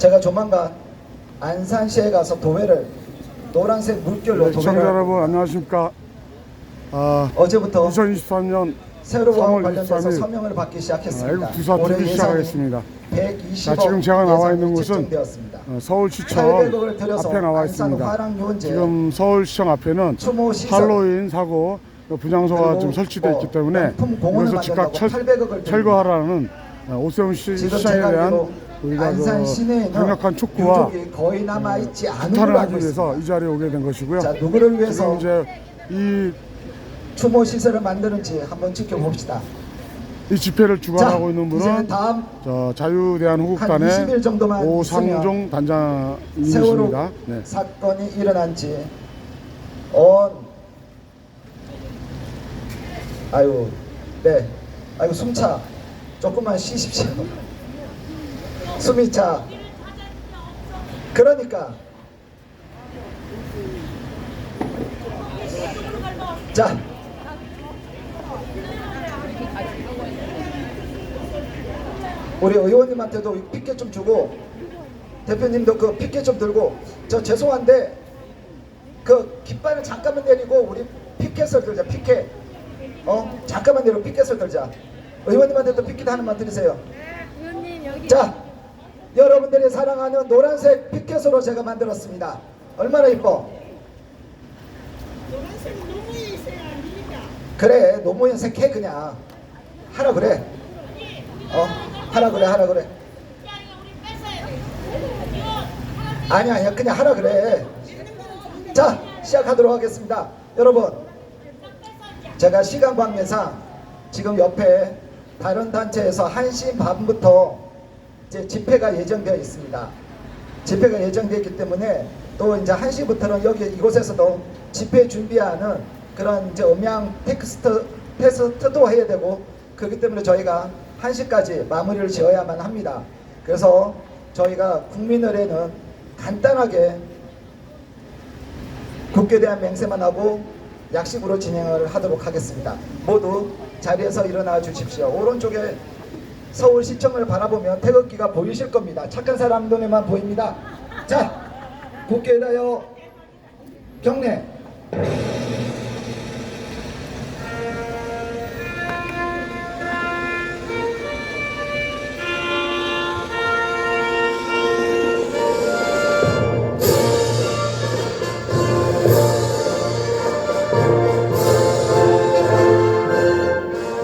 제가 조만간 안산시에 가서 도배를 노란색 물결로 시청자 도배를 여러분 안녕하십니까. 어제부터 2023년 세월호와 3월 관련돼서 23일 서명을 받기 시작했습니다. 애국 부사 올해 TV 시작하겠습니다. 120억 지금 제가 나와 있는 곳은 책정되었습니다. 서울시청 800억을 들여서 앞에 나와 안산 있습니다. 화랑유원제 지금 서울시청 앞에는 추모 시설 할로윈 사고 분향소가 그리고 지금 설치되어 있기 때문에 명품 공원을 이것을 즉각 만든다고 800억을 철거하라는 오세훈 지금 시장에 제가 대한 알기로 우리가 안산 시내에는 강력한 촉구와 유족이 거의 남아있지 않은 규탄을 걸로 하기 알고 위해서 있습니다. 이 자리에 오게 된 것이고요. 자, 누구를 위해서 지금 이제 이 추모 시설을 만드는지 한번 지켜봅시다. 집회를 주관하고 있는 이제 분은 다음 자유대한 한 호국단의 20일 정도만 오상종 세월호 단장님이십니다. 네. 사건이 일어난 지 아이고 숨차 조금만 쉬십시오. 숨이 차. 그러니까 자, 우리 의원님한테도 피켓 좀 주고 대표님도 그 피켓 좀 들고, 저 죄송한데 그 깃발을 잠깐만 내리고 우리 피켓을 들자. 피켓 잠깐만 내리고 피켓을 들자. 의원님한테도 피켓 하나만 드리세요. 네, 의원님 여기. 자, 여러분들이 사랑하는 노란색 피켓으로 제가 만들었습니다. 얼마나 이뻐. 노란색 너무 있어야 아닙니까? 그래, 노무현색 해. 그냥 하라 그래. 하라 그래. 아니야 그냥 하라 그래. 자, 시작하도록 하겠습니다. 여러분, 제가 시간 관계상 지금 옆에 다른 단체에서 1시 반부터 이제 집회가 예정되어 있습니다. 집회가 예정되어 있기 때문에 또 이제 1시부터는 여기 이곳에서도 집회 준비하는 그런 이제 음향 테스트도 해야 되고, 그렇기 때문에 저희가 1시까지 마무리를 지어야만 합니다. 그래서 저희가 국민의례는 간단하게 국회에 대한 맹세만 하고 약식으로 진행을 하도록 하겠습니다. 모두 자리에서 일어나 주십시오. 오른쪽에 서울시청을 바라보면 태극기가 보이실 겁니다. 착한 사람 눈에만 보입니다. 자, 국회에 대하여 경례.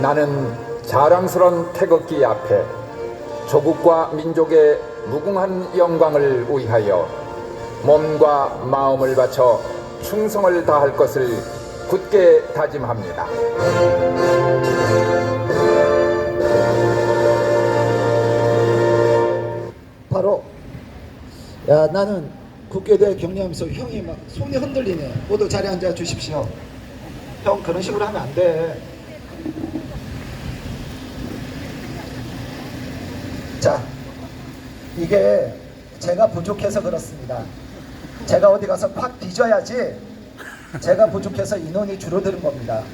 나는 자랑스런 태극기 앞에 조국과 민족의 무궁한 영광을 위하여 몸과 마음을 바쳐 충성을 다할 것을 굳게 다짐합니다. 바로 야, 나는 국회에 대해 경례하면서 형이 막 손이 흔들리네. 모두 자리에 앉아 주십시오. 형, 그런 식으로 하면 안 돼. 자, 이게 제가 부족해서 그렇습니다. 제가 어디 가서 팍 뒤져야지. 제가 부족해서 인원이 줄어드는 겁니다.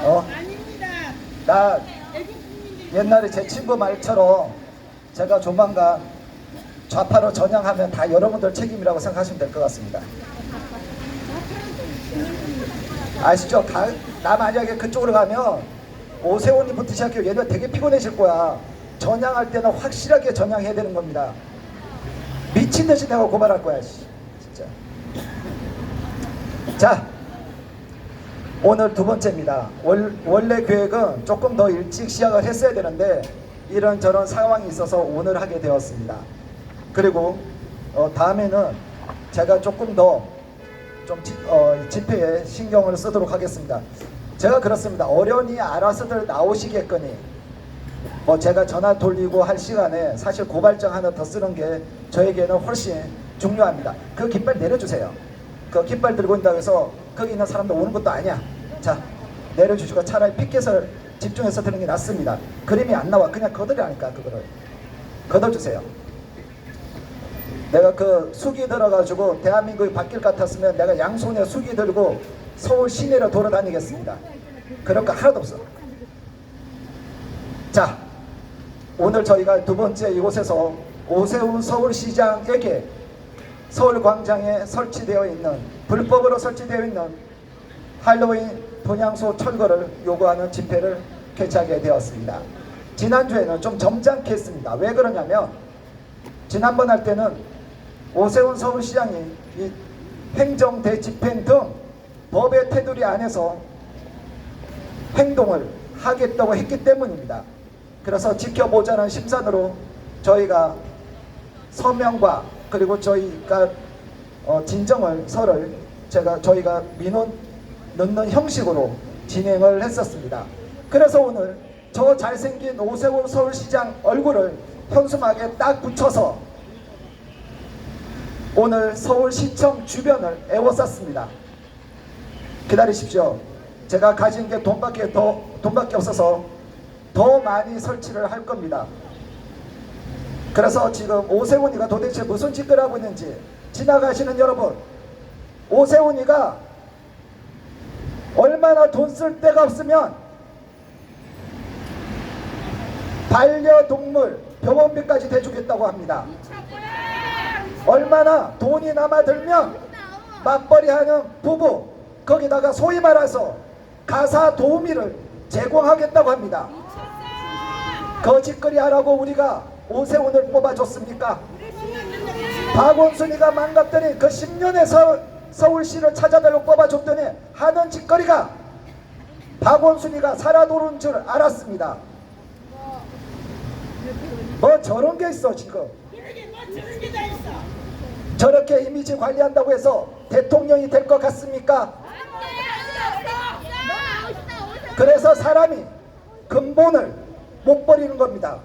아닙니다. 나 옛날에 제 친구 말처럼 제가 조만간 좌파로 전향하면 다 여러분들 책임이라고 생각하시면 될 것 같습니다. 아시죠? 나 만약에 그쪽으로 가면 오세훈이부터 시작해요. 얘들 되게 피곤해질 거야. 전향할 때는 확실하게 전향해야 되는 겁니다. 미친 듯이 내가 고발할 거야, 진짜. 자, 오늘 두 번째입니다. 원래 계획은 조금 더 일찍 시작을 했어야 되는데 이런저런 상황이 있어서 오늘 하게 되었습니다. 그리고 다음에는 제가 조금 더 집회에 신경을 쓰도록 하겠습니다. 제가 그렇습니다. 어련히 알아서들 나오시겠거니 제가 전화 돌리고 할 시간에 사실 고발장 하나 더 쓰는 게 저에게는 훨씬 중요합니다. 그 깃발 내려주세요. 그 깃발 들고 있다고 해서 거기 있는 사람들 오는 것도 아니야. 자, 내려주시고 차라리 피켓을 집중해서 드는 게 낫습니다. 그림이 안 나와. 그냥 걷으라니까. 그거를 걷어주세요. 내가 그 수기 들어가지고 대한민국이 바뀔 것 같았으면 내가 양손에 수기 들고 서울 시내로 돌아다니겠습니다. 그럴 거 하나도 없어. 자, 오늘 저희가 두 번째 이곳에서 오세훈 서울시장에게 서울광장에 설치되어 있는 불법으로 설치되어 있는 할로윈 분향소 철거를 요구하는 집회를 개최하게 되었습니다. 지난주에는 좀 점잖게 했습니다. 왜 그러냐면 지난번 할 때는 오세훈 서울시장이 이 행정 대집행 등 법의 테두리 안에서 행동을 하겠다고 했기 때문입니다. 그래서 지켜보자는 심산으로 저희가 서명과 그리고 저희가 진정서를 저희가 민원 넣는 형식으로 진행을 했었습니다. 그래서 오늘 저 잘생긴 오세훈 서울시장 얼굴을 현수막에 딱 붙여서 오늘 서울시청 주변을 에워쌌습니다. 기다리십시오. 제가 가진 게 돈밖에 없어서 더 많이 설치를 할 겁니다. 그래서 지금 오세훈이가 도대체 무슨 짓을 하고 있는지 지나가시는 여러분, 오세훈이가 얼마나 돈 쓸 데가 없으면 반려동물 병원비까지 대주겠다고 합니다. 얼마나 돈이 남아들면 맞벌이하는 부부, 거기다가 소위 말해서 가사 도우미를 제공하겠다고 합니다. 거짓거리 하라고 우리가 오세훈을 뽑아줬습니까? 박원순이가 망갔더니 그 10년의 서울시를 찾아달라고 뽑아줬더니 하는 짓거리가 박원순이가 살아도는 줄 알았습니다. 뭐 저런 게 있어 지금. 저렇게 이미지 관리한다고 해서 대통령이 될 것 같습니까? 그래서 사람이 근본을 못 버리는 겁니다.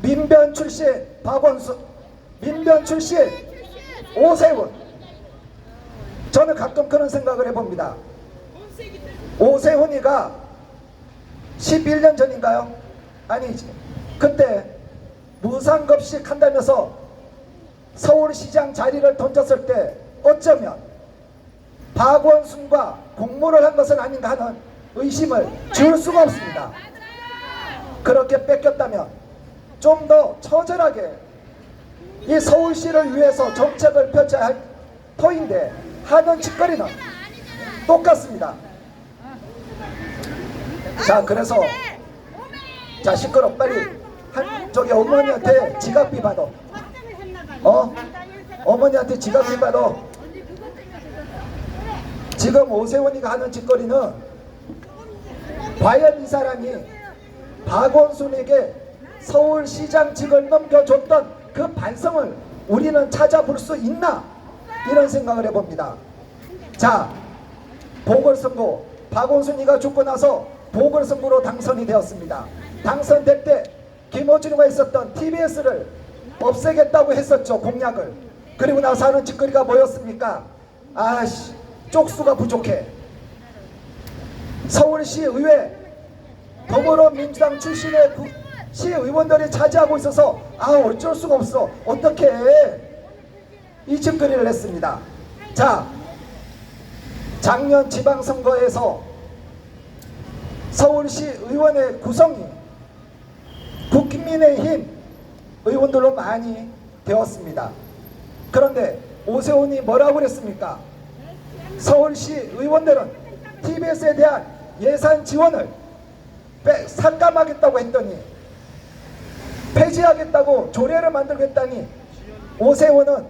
민변 출신 박원순, 민변 출신 오세훈. 저는 가끔 그런 생각을 해봅니다. 오세훈이가 11년 전인가요? 아니지. 그때 무상급식 한다면서 서울시장 자리를 던졌을 때 어쩌면 박원순과 공모를 한 것은 아닌가 하는 의심을 지울 수가 없습니다. 그렇게 뺏겼다면 좀 더 처절하게 이 서울시를 위해서 정책을 펼쳐야 할 터인데 하는 짓거리는 똑같습니다. 자, 그래서 자, 시끄러 빨리 저기 어머니한테 지갑비 받아. 어머니한테 지갑비 받아. 지금 오세훈이가 하는 짓거리는 과연 이 사람이 박원순에게 서울시장직을 넘겨줬던 그 반성을 우리는 찾아볼 수 있나, 이런 생각을 해봅니다. 자, 보궐선거 박원순이가 죽고 나서 보궐선거로 당선이 되었습니다. 당선될 때 김어준이가 있었던 TBS를 없애겠다고 했었죠, 공약을. 그리고 나서 하는 짓거리가 뭐였습니까? 아씨, 쪽수가 부족해. 서울시의회 더불어민주당 출신의 시의원들이 차지하고 있어서 어쩔 수가 없어, 어떻게 해, 이 짓거리를 했습니다. 자, 작년 지방선거에서 서울시 의원의 구성이 국민의힘 의원들로 많이 되었습니다. 그런데 오세훈이 뭐라고 그랬습니까? 서울시 의원들은 TBS에 대한 예산 지원을 삭감하겠다고 했더니, 폐지하겠다고 조례를 만들겠다니, 오세훈은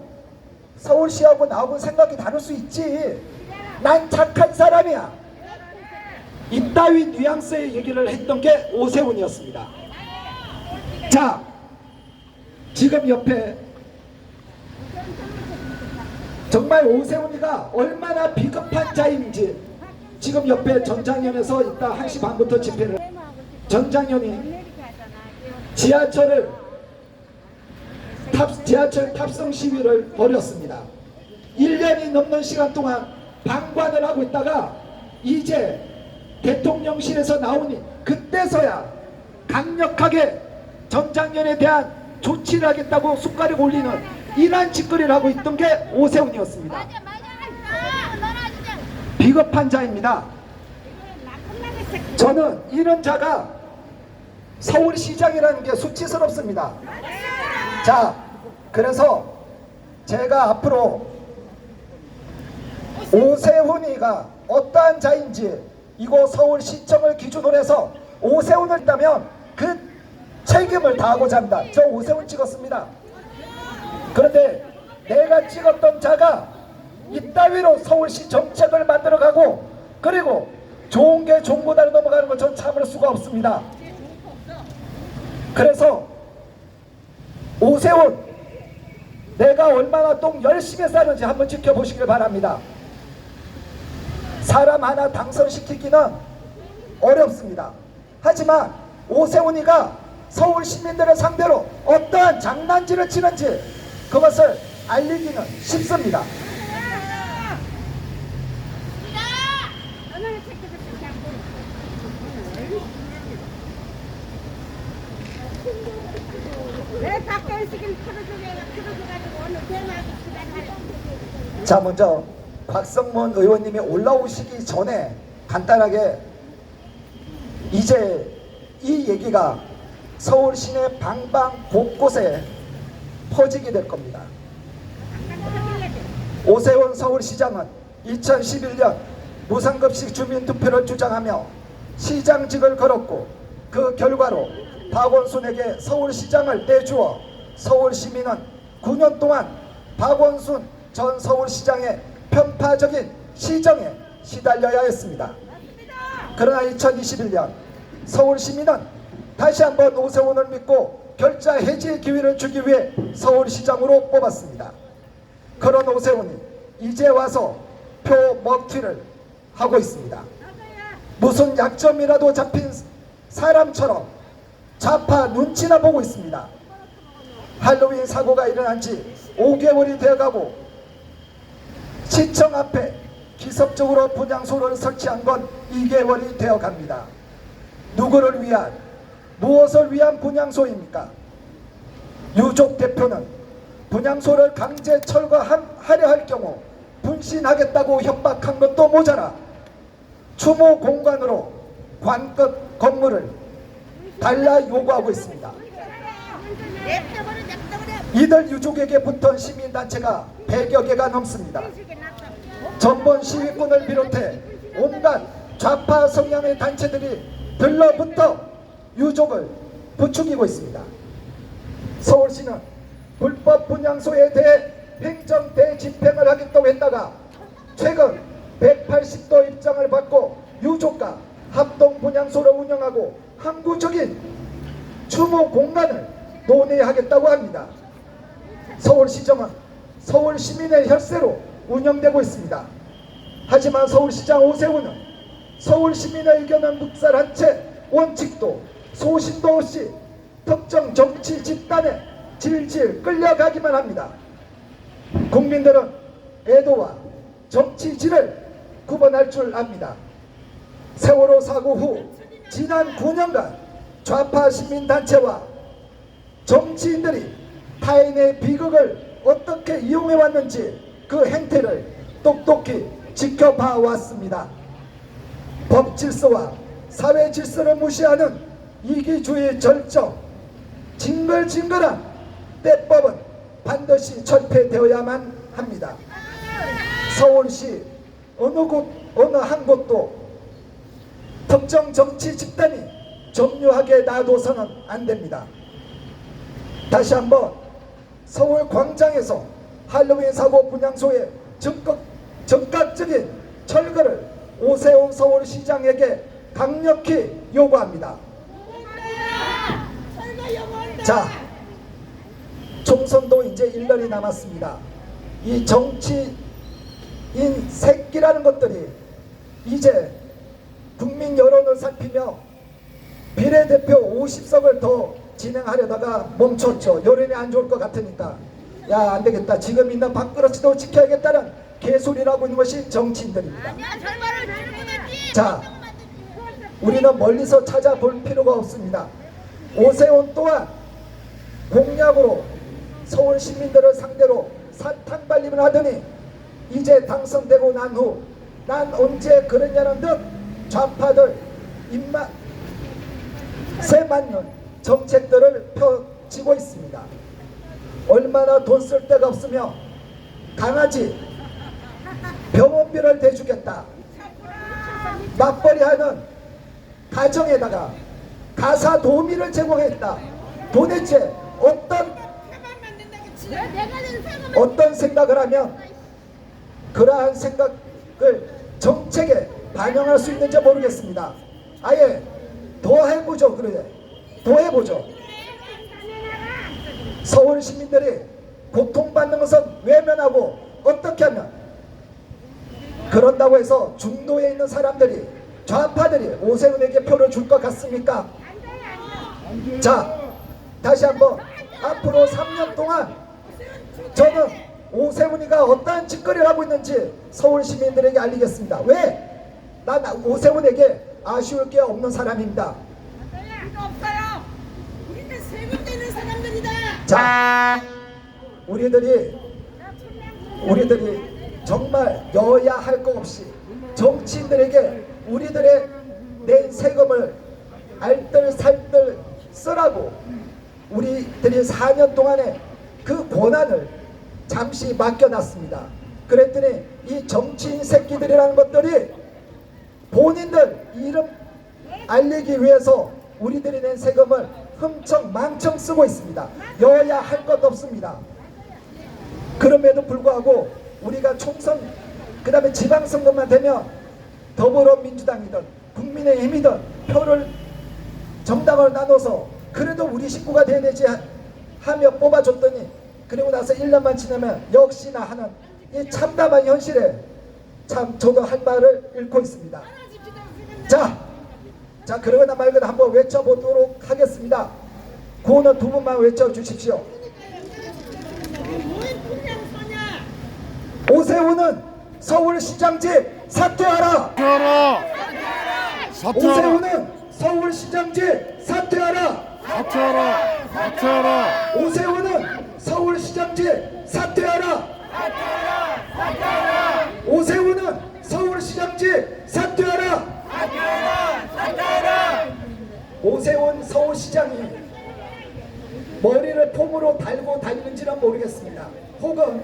서울시하고 나하고 생각이 다를 수 있지, 난 착한 사람이야, 이따위 뉘앙스의 얘기를 했던 게 오세훈이었습니다. 자, 지금 옆에 정말 오세훈이가 얼마나 비겁한 자인지, 지금 옆에 전장현에서 이따 1시 반부터 집회를, 전장현이 지하철 탑승 시위를 벌였습니다. 1년이 넘는 시간 동안 방관을 하고 있다가 이제 대통령실에서 나오니 그때서야 강력하게 전장현에 대한 조치를 하겠다고 숟가락 올리는 이러한 짓거리를 하고 있던 게 오세훈이었습니다. 비겁한 자입니다. 저는 이런 자가 서울시장이라는 게 수치스럽습니다. 자, 그래서 제가 앞으로 오세훈이가 어떠한 자인지 이곳 서울시청을 기준으로 해서 오세훈을 있다면 그 책임을 다하고자 합니다. 저 오세훈 찍었습니다. 그런데 내가 찍었던 자가 이따위로 서울시 정책을 만들어가고 그리고 좋은 게 종보다로 넘어가는 건 전 참을 수가 없습니다. 그래서 오세훈 내가 얼마나 똥 열심히 싸는지 한번 지켜보시길 바랍니다. 사람 하나 당선시키기는 어렵습니다. 하지만 오세훈이가 서울 시민들을 상대로 어떠한 장난질을 치는지 그것을 알리기는 쉽습니다. 내 밖에 있으긴 풀어줘가지고 오늘 대낮에 기다려. 자, 먼저 곽성문 의원님이 올라오시기 전에 간단하게 이제 이 얘기가 서울 시내 방방 곳곳에 퍼지게 될 겁니다. 오세훈 서울시장은 2011년 무상급식 주민투표를 주장하며 시장직을 걸었고 그 결과로 박원순에게 서울시장을 내주어 서울시민은 9년 동안 박원순 전 서울시장의 편파적인 시정에 시달려야 했습니다. 그러나 2021년 서울시민은 다시 한번 오세훈을 믿고 결자 해지의 기회를 주기 위해 서울시장으로 뽑았습니다. 그런 오세훈이 이제 와서 표 먹튀를 하고 있습니다. 무슨 약점이라도 잡힌 사람처럼 좌파 눈치나 보고 있습니다. 할로윈 사고가 일어난 지 5개월이 되어가고 시청 앞에 기습적으로 분향소를 설치한 건 2개월이 되어갑니다. 누구를 위한 무엇을 위한 분향소입니까? 유족 대표는 분향소를 강제 철거하려 할 경우 분신하겠다고 협박한 것도 모자라 추모 공간으로 관급 건물을 달라 요구하고 있습니다. 이들 유족에게 붙은 시민단체가 100여 개가 넘습니다. 전번 시위꾼을 비롯해 온갖 좌파 성향의 단체들이 들러붙어 유족을 부추기고 있습니다. 서울시는 불법 분향소에 대해 행정 대집행을 하겠다고 했다가 최근 180도 입장을 받고 유족과 합동 분향소를 운영하고 항구적인 추모 공간을 논의하겠다고 합니다. 서울시정은 서울 시민의 혈세로 운영되고 있습니다. 하지만 서울시장 오세훈은 서울 시민의 의견을 묵살한 채 원칙도 소신도 없이 특정 정치 집단에 질질 끌려가기만 합니다. 국민들은 애도와 정치질을 구분할 줄 압니다. 세월호 사고 후 지난 9년간 좌파 시민단체와 정치인들이 타인의 비극을 어떻게 이용해왔는지 그 행태를 똑똑히 지켜봐 왔습니다. 법 질서와 사회 질서를 무시하는 이기주의 절정, 징글징글한 때법은 반드시 철폐되어야만 합니다. 서울시 어느 한 곳도 특정 정치 집단이 점유하게 놔둬서는 안 됩니다. 다시 한번 서울 광장에서 할로윈 사고 분향소의 즉각적인 철거를 오세훈 서울시장에게 강력히 요구합니다. 자, 총선도 이제 1년이 남았습니다. 이 정치인 새끼라는 것들이 이제 국민 여론을 살피며 비례대표 50석을 더 진행하려다가 멈췄죠. 여론이 안 좋을 것 같으니까 야, 안 되겠다. 지금 있는 밥그릇도 지켜야겠다는 개소리라고 있는 것이 정치인들입니다. 자, 우리는 멀리서 찾아볼 필요가 없습니다. 오세훈 또한 공약으로 서울 시민들을 상대로 사탕 발림을 하더니 이제 당선되고 난 후 난 언제 그랬냐는 듯 좌파들 입맛 새 맞는 정책들을 펴지고 있습니다. 얼마나 돈 쓸 데가 없으며 강아지 병원비를 대주겠다, 맞벌이하는 가정에다가 가사 도우미를 제공했다. 도대체 어떤 생각을 하면 그러한 생각을 정책에 반영할 수 있는지 모르겠습니다. 아예 더 해보죠. 그래, 더 해보죠. 서울 시민들이 고통받는 것은 외면하고 어떻게 하면, 그런다고 해서 중도에 있는 사람들이, 좌파들이 오세훈에게 표를 줄 것 같습니까? 자, 다시 한번 앞으로 3년 동안 저는 오세훈이가 어떠한 짓거리를 하고 있는지 서울 시민들에게 알리겠습니다. 왜? 난 오세훈에게 아쉬울 게 없는 사람입니다. 없어요. 우리는 세금 내는 사람들이다. 자, 우리들이 정말 여야 할 것 없이 정치인들에게 우리들의 낸 세금을 알뜰살뜰 쓰라고 우리들이 4년 동안의 그 권한을 잠시 맡겨놨습니다. 그랬더니 이 정치인 새끼들이라는 것들이 본인들 이름 알리기 위해서 우리들이 낸 세금을 흥청망청 쓰고 있습니다. 여야 할 것 없습니다. 그럼에도 불구하고 우리가 총선, 그 다음에 지방선거만 되면 더불어민주당이든 국민의힘이든 표를 정당을 나눠서 그래도 우리 식구가 돼야 되지 하며 뽑아줬더니, 그리고 나서 1년만 지나면 역시나 하는 이 참담한 현실에 참 저도 할 말을 잃고 있습니다. 자, 그러거나 말거나 한번 외쳐보도록 하겠습니다. 구호는 두 분만 외쳐주십시오. 오세훈은 서울시장직 사퇴하라! 사퇴하라! 오세훈은 서울시장직 사퇴하라! 사퇴하라! 오세훈은 서울시장직 사퇴하라! 오세훈은 서울시장직 사퇴하라! 오세훈 서울시장이 머리를 폼으로 달고 다니는지는 모르겠습니다. 혹은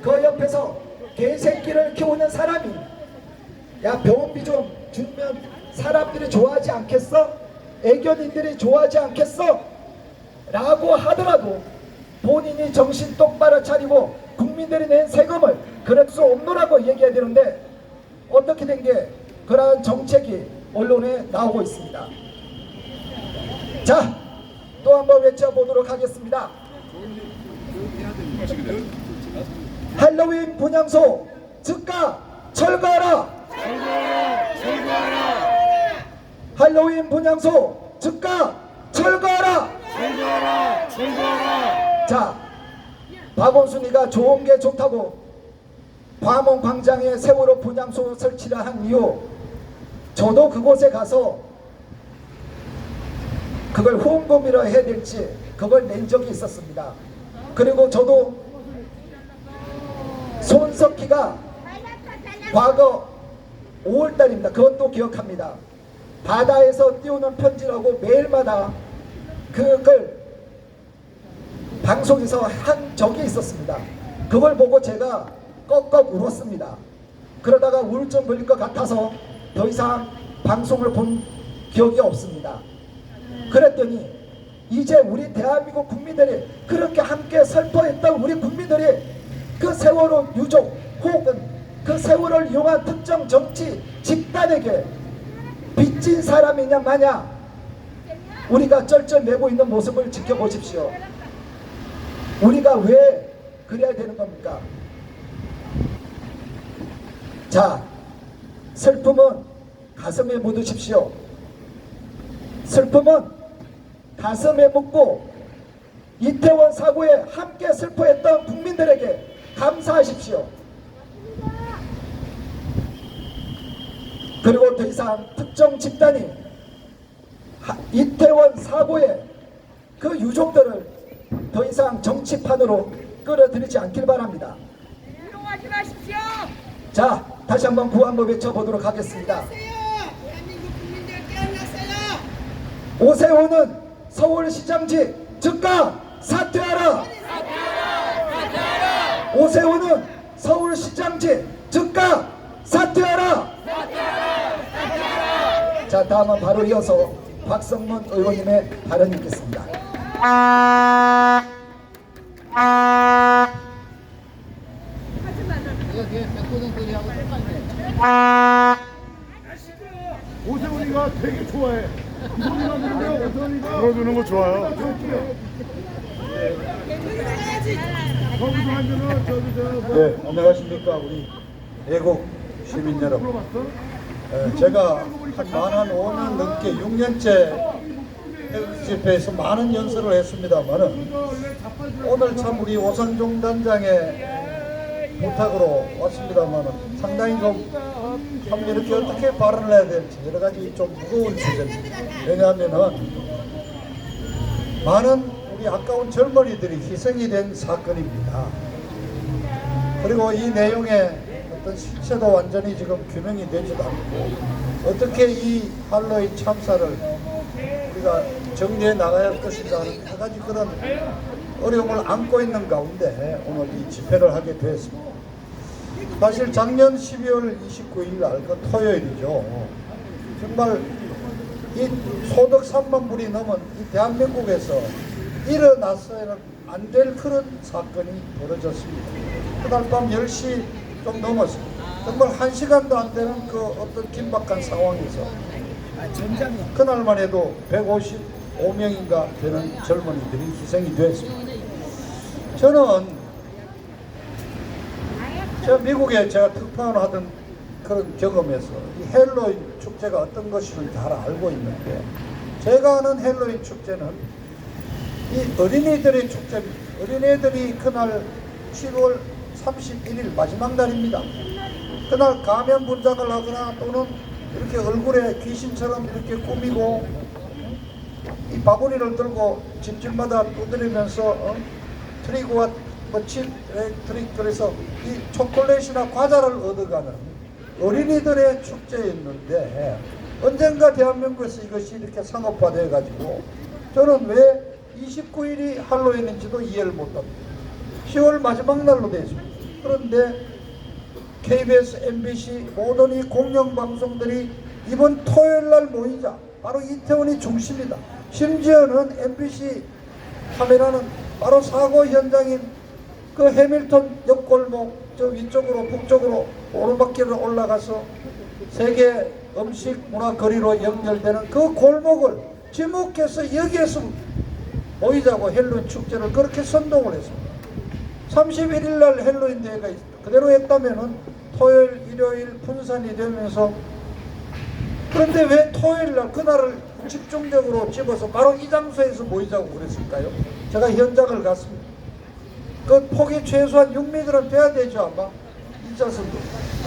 그 옆에서 개새끼를 키우는 사람이 야 병원비 좀 주면 사람들이 좋아하지 않겠어? 애견인들이 좋아하지 않겠어? 라고 하더라도 본인이 정신 똑바로 차리고 국민들이 낸 세금을 그럴 수 없노라고 얘기해야 되는데 어떻게 된 게 그러한 정책이 언론에 나오고 있습니다. 자, 또 한번 외쳐보도록 하겠습니다. 할로윈 분향소 즉각 철거하라! 할로윈 분향소 즉각 철거하라! 자, 박원순이가 좋은 게 좋다고 광화문 광장에 세월호 분향소 설치를 한 이유, 저도 그곳에 가서 그걸 후원금이라 해야 될지 그걸 낸 적이 있었습니다. 그리고 저도 손석희가 과거 5월달입니다. 그것도 기억합니다. 바다에서 띄우는 편지라고 매일마다 그걸 방송에서 한 적이 있었습니다. 그걸 보고 제가 꺽꺽 울었습니다. 그러다가 우울증 걸릴 것 같아서 더 이상 방송을 본 기억이 없습니다. 그랬더니 이제 우리 대한민국 국민들이 그렇게 함께 슬퍼했던 우리 국민들이 그 세월호 유족 혹은 그 세월호를 이용한 특정 정치 집단에게 빚진 사람이냐 마냐 우리가 쩔쩔매고 있는 모습을 지켜보십시오. 우리가 왜 그래야 되는 겁니까? 자, 슬픔은 가슴에 묻으십시오. 슬픔은 가슴에 묻고 이태원 사고에 함께 슬퍼했던 국민들에게 감사하십시오. 그리고 더 이상 특정 집단이 이태원 사고의 그 유족들을 더 이상 정치판으로 끌어들이지 않길 바랍니다. 이용하지 마십시오. 자, 다시 한번 구호 한번 외쳐보도록 하겠습니다. 대한민국 국민들 깨어났어요. 오세훈은 서울시장직 즉각 사퇴하라. 오세훈은 서울시장직 즉각 사퇴하라. 자, 다음은 바로 이어서 박성문 의원님의 발언이 있겠습니다. 오세훈이가 되게 좋아해. 들어주는 거 좋아요. 네, 안녕하십니까 우리 애국 시민 여러분. 제가 한 5년 넘게 6년째 태극기 집회에서 많은 연설을 했습니다만은 오늘 참 우리 오상종 단장의 부탁으로 왔습니다만은 상당히 참 이렇게 어떻게 발언을 해야 될지 여러 가지 좀 무거운 주제입니다. 왜냐하면은 많은 우리 아까운 젊은이들이 희생이 된 사건입니다. 그리고 이 내용의 어떤 실체도 완전히 지금 규명이 되지도 않고 어떻게 이 할로윈 참사를 우리가 정리해 나가야 할 것인가 하는 여러 가지 그런 어려움을 안고 있는 가운데 오늘 이 집회를 하게 되었습니다. 사실 작년 12월 29일 날 그 토요일이죠. 정말 이 소득 3만 불이 넘은 이 대한민국에서 일어났어야 안 될 그런 사건이 벌어졌습니다. 그날 밤 10시 좀 넘었습니다. 정말 1시간도 안 되는 그 어떤 긴박한 상황에서 그날만 해도 155명인가 되는 젊은이들이 희생이 되었습니다. 저는 미국에 제가 특파원을 하던 그런 경험에서 이 헬로윈 축제가 어떤 것인지 잘 알고 있는데 제가 아는 헬로윈 축제는 이 어린이들의 축제입니다. 어린이들이 그날 7월 31일 마지막 날입니다. 그날 가면 분장을 하거나 또는 이렇게 얼굴에 귀신처럼 이렇게 꾸미고 이 바구니를 들고 집집마다 두드리면서 트릭과 트릭 그래서 이 초콜릿이나 과자를 얻어가는 어린이들의 축제였는데 언젠가 대한민국에서 이것이 이렇게 상업화되어 가지고 저는 왜 29일이 할로윈인지도 이해를 못합니다. 10월 마지막 날로 되어 있습니다. 그런데 KBS, MBC 모든 이 공영방송들이 이번 토요일날 모이자 바로 이태원이 중심이다. 심지어는 MBC 카메라는 바로 사고 현장인 그 해밀턴 옆골목 저 위쪽으로 북쪽으로 오르막길을 올라가서 세계 음식 문화 거리로 연결되는 그 골목을 지목해서 여기에서 모이자고 헬로윈 축제를 그렇게 선동을 했습니다. 31일 날 헬로윈 대회가 그대로 했다면은 토요일, 일요일 분산이 되면서 그런데 왜 토요일 날 그날을 집중적으로 집어서 바로 이 장소에서 모이자고 그랬을까요? 제가 현장을 갔습니다. 그 폭이 최소한 6m는 돼야 되죠 아마 2차선도.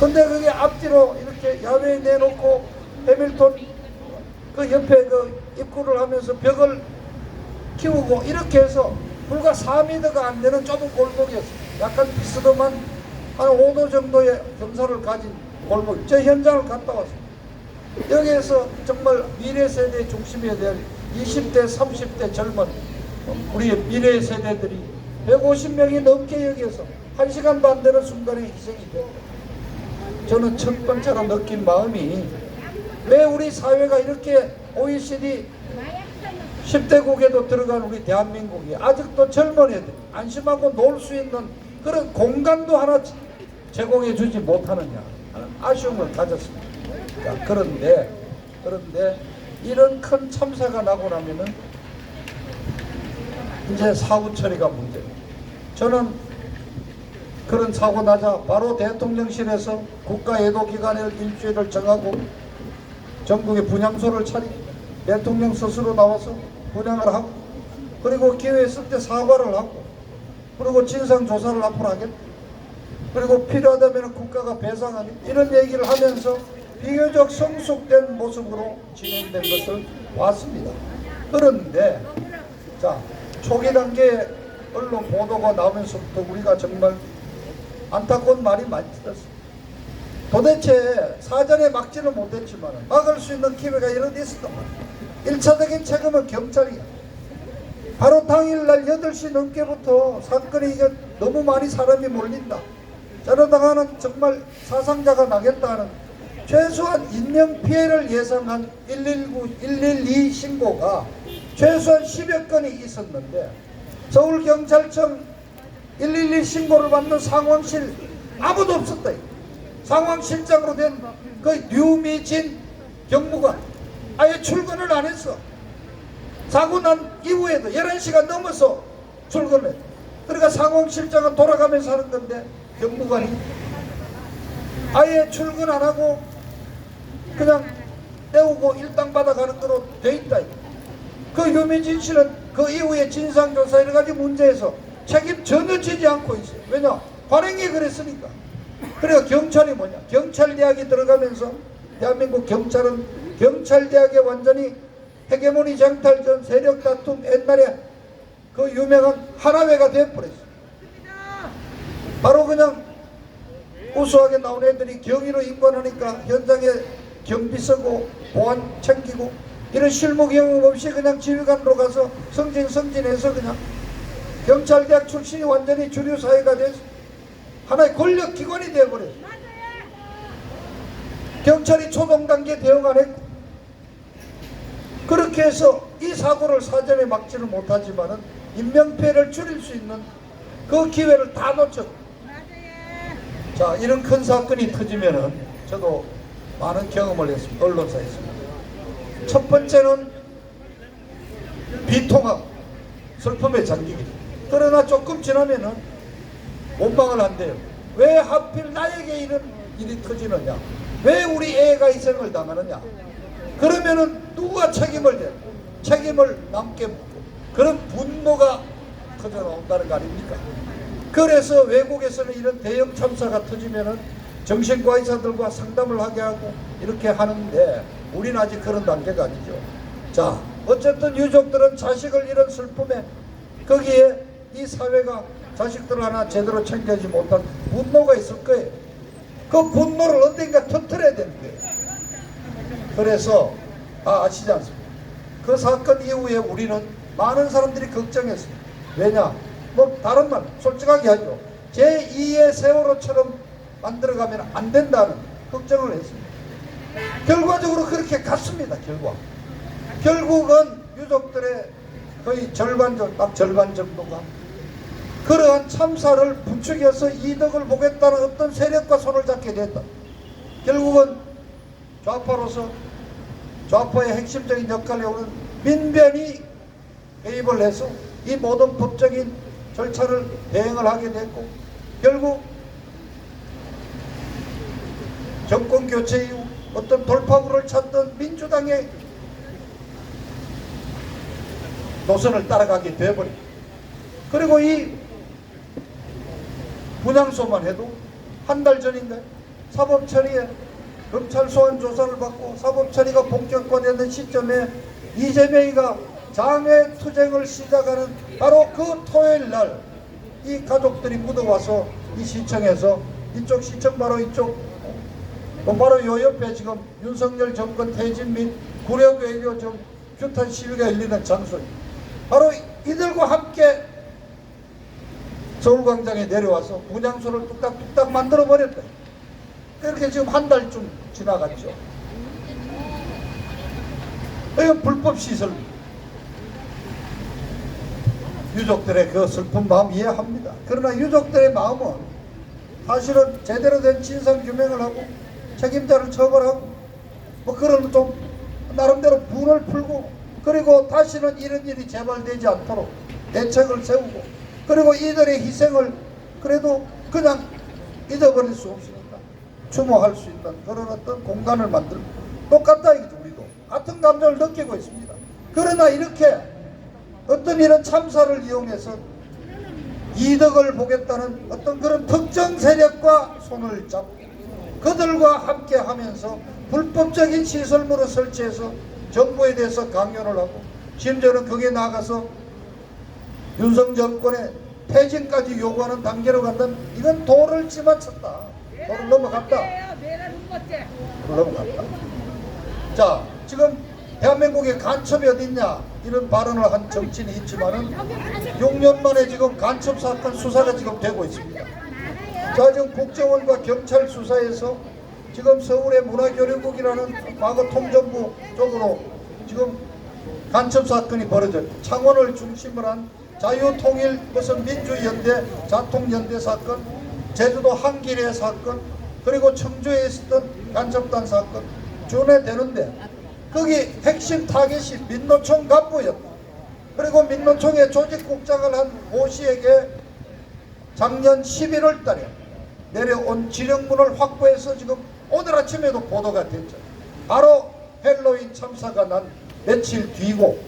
근데 그게 앞뒤로 이렇게 야외에 내놓고 해밀턴 그 옆에 그 입구를 하면서 벽을 키우고 이렇게 해서 불과 4m가 안 되는 좁은 골목이었습니다. 약간 비스듬한 한 5도 정도의 경사를 가진 골목. 저 현장을 갔다 왔습니다. 여기에서 정말 미래 세대 중심에 대한 20대, 30대 젊은 우리 미래 세대들이 150명이 넘게 여기에서 1시간도 안 되는 순간에 희생이 됐다. 저는 첫 번째로 느낀 마음이 왜 우리 사회가 이렇게 OECD 10대국에도 들어간 우리 대한민국이 아직도 젊은 애들 안심하고 놀 수 있는 그런 공간도 하나 제공해 주지 못하느냐 하는 아쉬움을 가졌습니다. 그런데 이런 큰 참사가 나고 나면은 이제 사후 처리가 문제입니다. 저는 그런 사고 나자 바로 대통령실에서 국가애도기간을 일주일을 정하고 전국에 분향소를 차리고 대통령 스스로 나와서 분향을 하고 그리고 기회 있을 때 사과를 하고 그리고 진상조사를 앞으로 하겠다. 그리고 필요하다면 국가가 배상하니 이런 얘기를 하면서 비교적 성숙된 모습으로 진행된 것을 봤습니다. 그런데 자 초기 단계에 언론 보도가 나오면서부터 우리가 정말 안타까운 말이 많이 들었습니다. 도대체 사전에 막지는 못했지만 막을 수 있는 기회가 여러 개 있었단 말이에요. 1차적인 책임은 경찰이야. 바로 당일날 8시 넘게부터 사건이 이게 너무 많이 사람이 몰린다. 저러다가는 정말 사상자가 나겠다는 최소한 인명피해를 예상한 119, 112 신고가 최소한 10여 건이 있었는데 서울경찰청 112 신고를 받는 상황실 아무도 없었다. 상황실장으로 된 그 류미진 경무관 아예 출근을 안 했어. 사고 난 이후에도 11시가 넘어서 출근을 해. 그러니까 상황실장은 돌아가면서 하는 건데 경무관이 아예 출근 안 하고 그냥 떼우고 일당 받아가는 거로 돼 있다. 그 유민진 씨는 그 이후에 진상조사 여러 가지 문제에서 책임 전혀 지지 않고 있어요. 왜냐? 관행이 그랬으니까. 그래서 경찰이 뭐냐? 경찰대학이 들어가면서 대한민국 경찰은 경찰대학에 완전히 헤게모니 장탈전 세력 다툼 옛날에 그 유명한 하나회가 되어버렸어요. 바로 그냥 우수하게 나온 애들이 경위로 임관하니까 현장에 경비 쓰고 보안 챙기고 이런 실무 경험 없이 그냥 지휘관으로 가서 승진해서 그냥 경찰대학 출신이 완전히 주류 사회가 돼서 하나의 권력 기관이 되어버렸어요. 경찰이 초동 단계 대응 안 했고 그렇게 해서 이 사고를 사전에 막지는 못하지만은 인명피해를 줄일 수 있는 그 기회를 다 놓쳤고 자 이런 큰 사건이 터지면은 저도 많은 경험을 했습니다. 언론사였습니다. 첫 번째는 비통함, 슬픔에 잠기기. 그러나 조금 지나면은 원망을 한대요. 왜 하필 나에게 이런 일이 터지느냐? 왜 우리 애가 희생을 당하느냐? 그러면은 누가 책임을 남게 묻고 그런 분노가 터져 나온다는 거 아닙니까? 그래서 외국에서는 이런 대형 참사가 터지면은 정신과 의사들과 상담을 하게 하고 이렇게 하는데 우리는 아직 그런 단계가 아니죠. 자, 어쨌든 유족들은 자식을 잃은 슬픔에 거기에 이 사회가 자식들 하나 제대로 챙겨주지 못한 분노가 있을 거예요. 그 분노를 언젠가 터뜨려야 되는 거예요. 그래서 아시지 않습니까? 그 사건 이후에 우리는 많은 사람들이 걱정했어요. 왜냐? 뭐 다른 말 솔직하게 하죠. 제2의 세월호처럼 만들어가면 안 된다는 걱정을 했습니다. 결과적으로 그렇게 갔습니다. 결국은 유족들의 거의 절반 정도가 그러한 참사를 부추겨서 이득을 보겠다는 어떤 세력과 손을 잡게 됐다. 결국은 좌파로서 좌파의 핵심적인 역할을 해오는 민변이 개입을 해서 이 모든 법적인 절차를 대행을 하게 됐고 결국 정권 교체 이후 어떤 돌파구를 찾던 민주당의 노선을 따라가게 되어버립니다. 그리고 이 분향소만 해도 한 달 전인가요? 사법처리에 검찰 소환 조사를 받고 사법처리가 본격화되는 시점에 이재명이가 장외투쟁을 시작하는 바로 그 토요일 날 이 가족들이 묻어와서 이 시청에서 이쪽 시청 바로 이쪽 바로 요 옆에 지금 윤석열 정권 퇴진 및 구력 외교 좀 규탄 시위가 열리는 장소입니다. 바로 이들과 함께 서울광장에 내려와서 분향소를 뚝딱뚝딱 만들어 버렸다. 그렇게 지금 한 달쯤 지나갔죠. 이건 불법 시설. 유족들의 그 슬픈 마음 이해합니다. 그러나 유족들의 마음은 사실은 제대로 된 진상 규명을 하고 책임자를 처벌하고 뭐 그런 좀 나름대로 분을 풀고 그리고 다시는 이런 일이 재발되지 않도록 대책을 세우고 그리고 이들의 희생을 그래도 그냥 잊어버릴 수 없으니까 추모할 수 있는 그런 어떤 공간을 만들고 똑같다 이거죠. 우리도 같은 감정을 느끼고 있습니다. 그러나 이렇게 어떤 이런 참사를 이용해서 이득을 보겠다는 어떤 그런 특정 세력과 손을 잡고 그들과 함께 하면서 불법적인 시설물을 설치해서 정부에 대해서 강요를 하고 심지어는 거기에 나가서 윤석 정권의 퇴진까지 요구하는 단계로 간다면 이건 도를 지나쳤다. 도를 넘어갔다. 도를 넘어갔다. 자, 지금 대한민국에 간첩이 어딨냐 이런 발언을 한 정치인이 있지만은 6년 만에 지금 간첩 사건 수사가 지금 되고 있습니다. 자, 지금 국정원과 경찰 수사에서 지금 서울의 문화교류국이라는 과거 통전부 쪽으로 지금 간첩 사건이 벌어졌고, 창원을 중심으로 한 자유통일 무슨 민주연대 자통연대 사건, 제주도 한길의 사건, 그리고 청주에 있었던 간첩단 사건 준해되는데, 거기 핵심 타겟이 민노총 간부였다. 그리고 민노총의 조직국장을 한 오 씨에게 작년 11월 달에 내려온 지령문을 확보해서 지금 오늘 아침에도 보도가 됐죠. 바로 헬로윈 참사가 난 며칠 뒤고,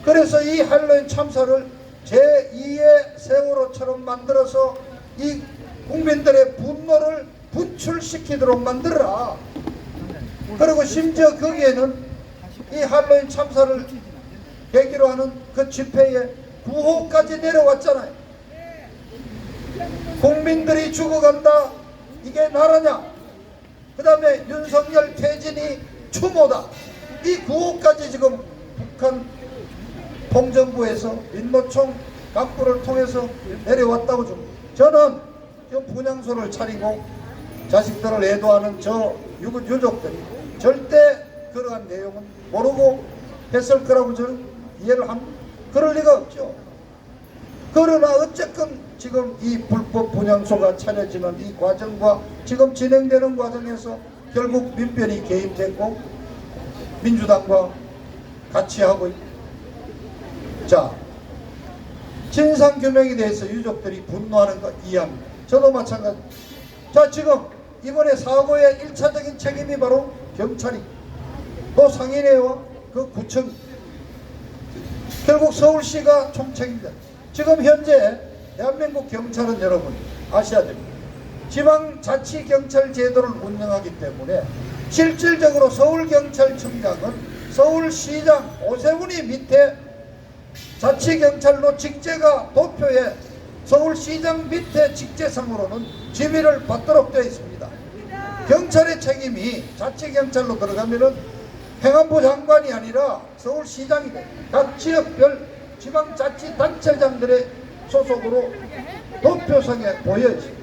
그래서 이 헬로윈 참사를 제2의 세월호처럼 만들어서 이 국민들의 분노를 분출시키도록 만들어라. 그리고 심지어 거기에는 이 헬로윈 참사를 계기로 하는 그 집회에 구호까지 내려왔잖아요. 국민들이 죽어간다, 이게 나라냐, 그 다음에 윤석열 퇴진이 추모다, 이 구호까지 지금 북한 통전부에서 민노총 간부를 통해서 내려왔다고 좀. 저는 지금 분향소를 차리고 자식들을 애도하는 저 유족들이 절대 그러한 내용은 모르고 했을 거라고 저는 이해를 합니다. 그럴 리가 없죠. 그러나 어쨌건 지금 이 불법 분향소가 차려지는 이 과정과 지금 진행되는 과정에서 결국 민변이 개입됐고 민주당과 같이 하고 있고, 자, 진상규명에 대해서 유족들이 분노하는 거 이해합니다. 저도 마찬가지. 자, 지금 이번에 사고의 1차적인 책임이 바로 경찰이, 또 상인회와 그 구청, 결국 서울시가 총책입니다. 지금 현재 대한민국 경찰은 여러분 아셔야 됩니다. 지방자치경찰 제도를 운영하기 때문에 실질적으로 서울경찰청장은 서울시장 오세훈이 밑에 자치경찰로 직제가 도표에 서울시장 밑에 직제상으로는 지휘를 받도록 되어 있습니다. 경찰의 책임이 자치경찰로 들어가면은 행안부 장관이 아니라 서울시장이 돼. 각 지역별 지방자치단체장들의 소속으로 도표상에 보여 있습니다.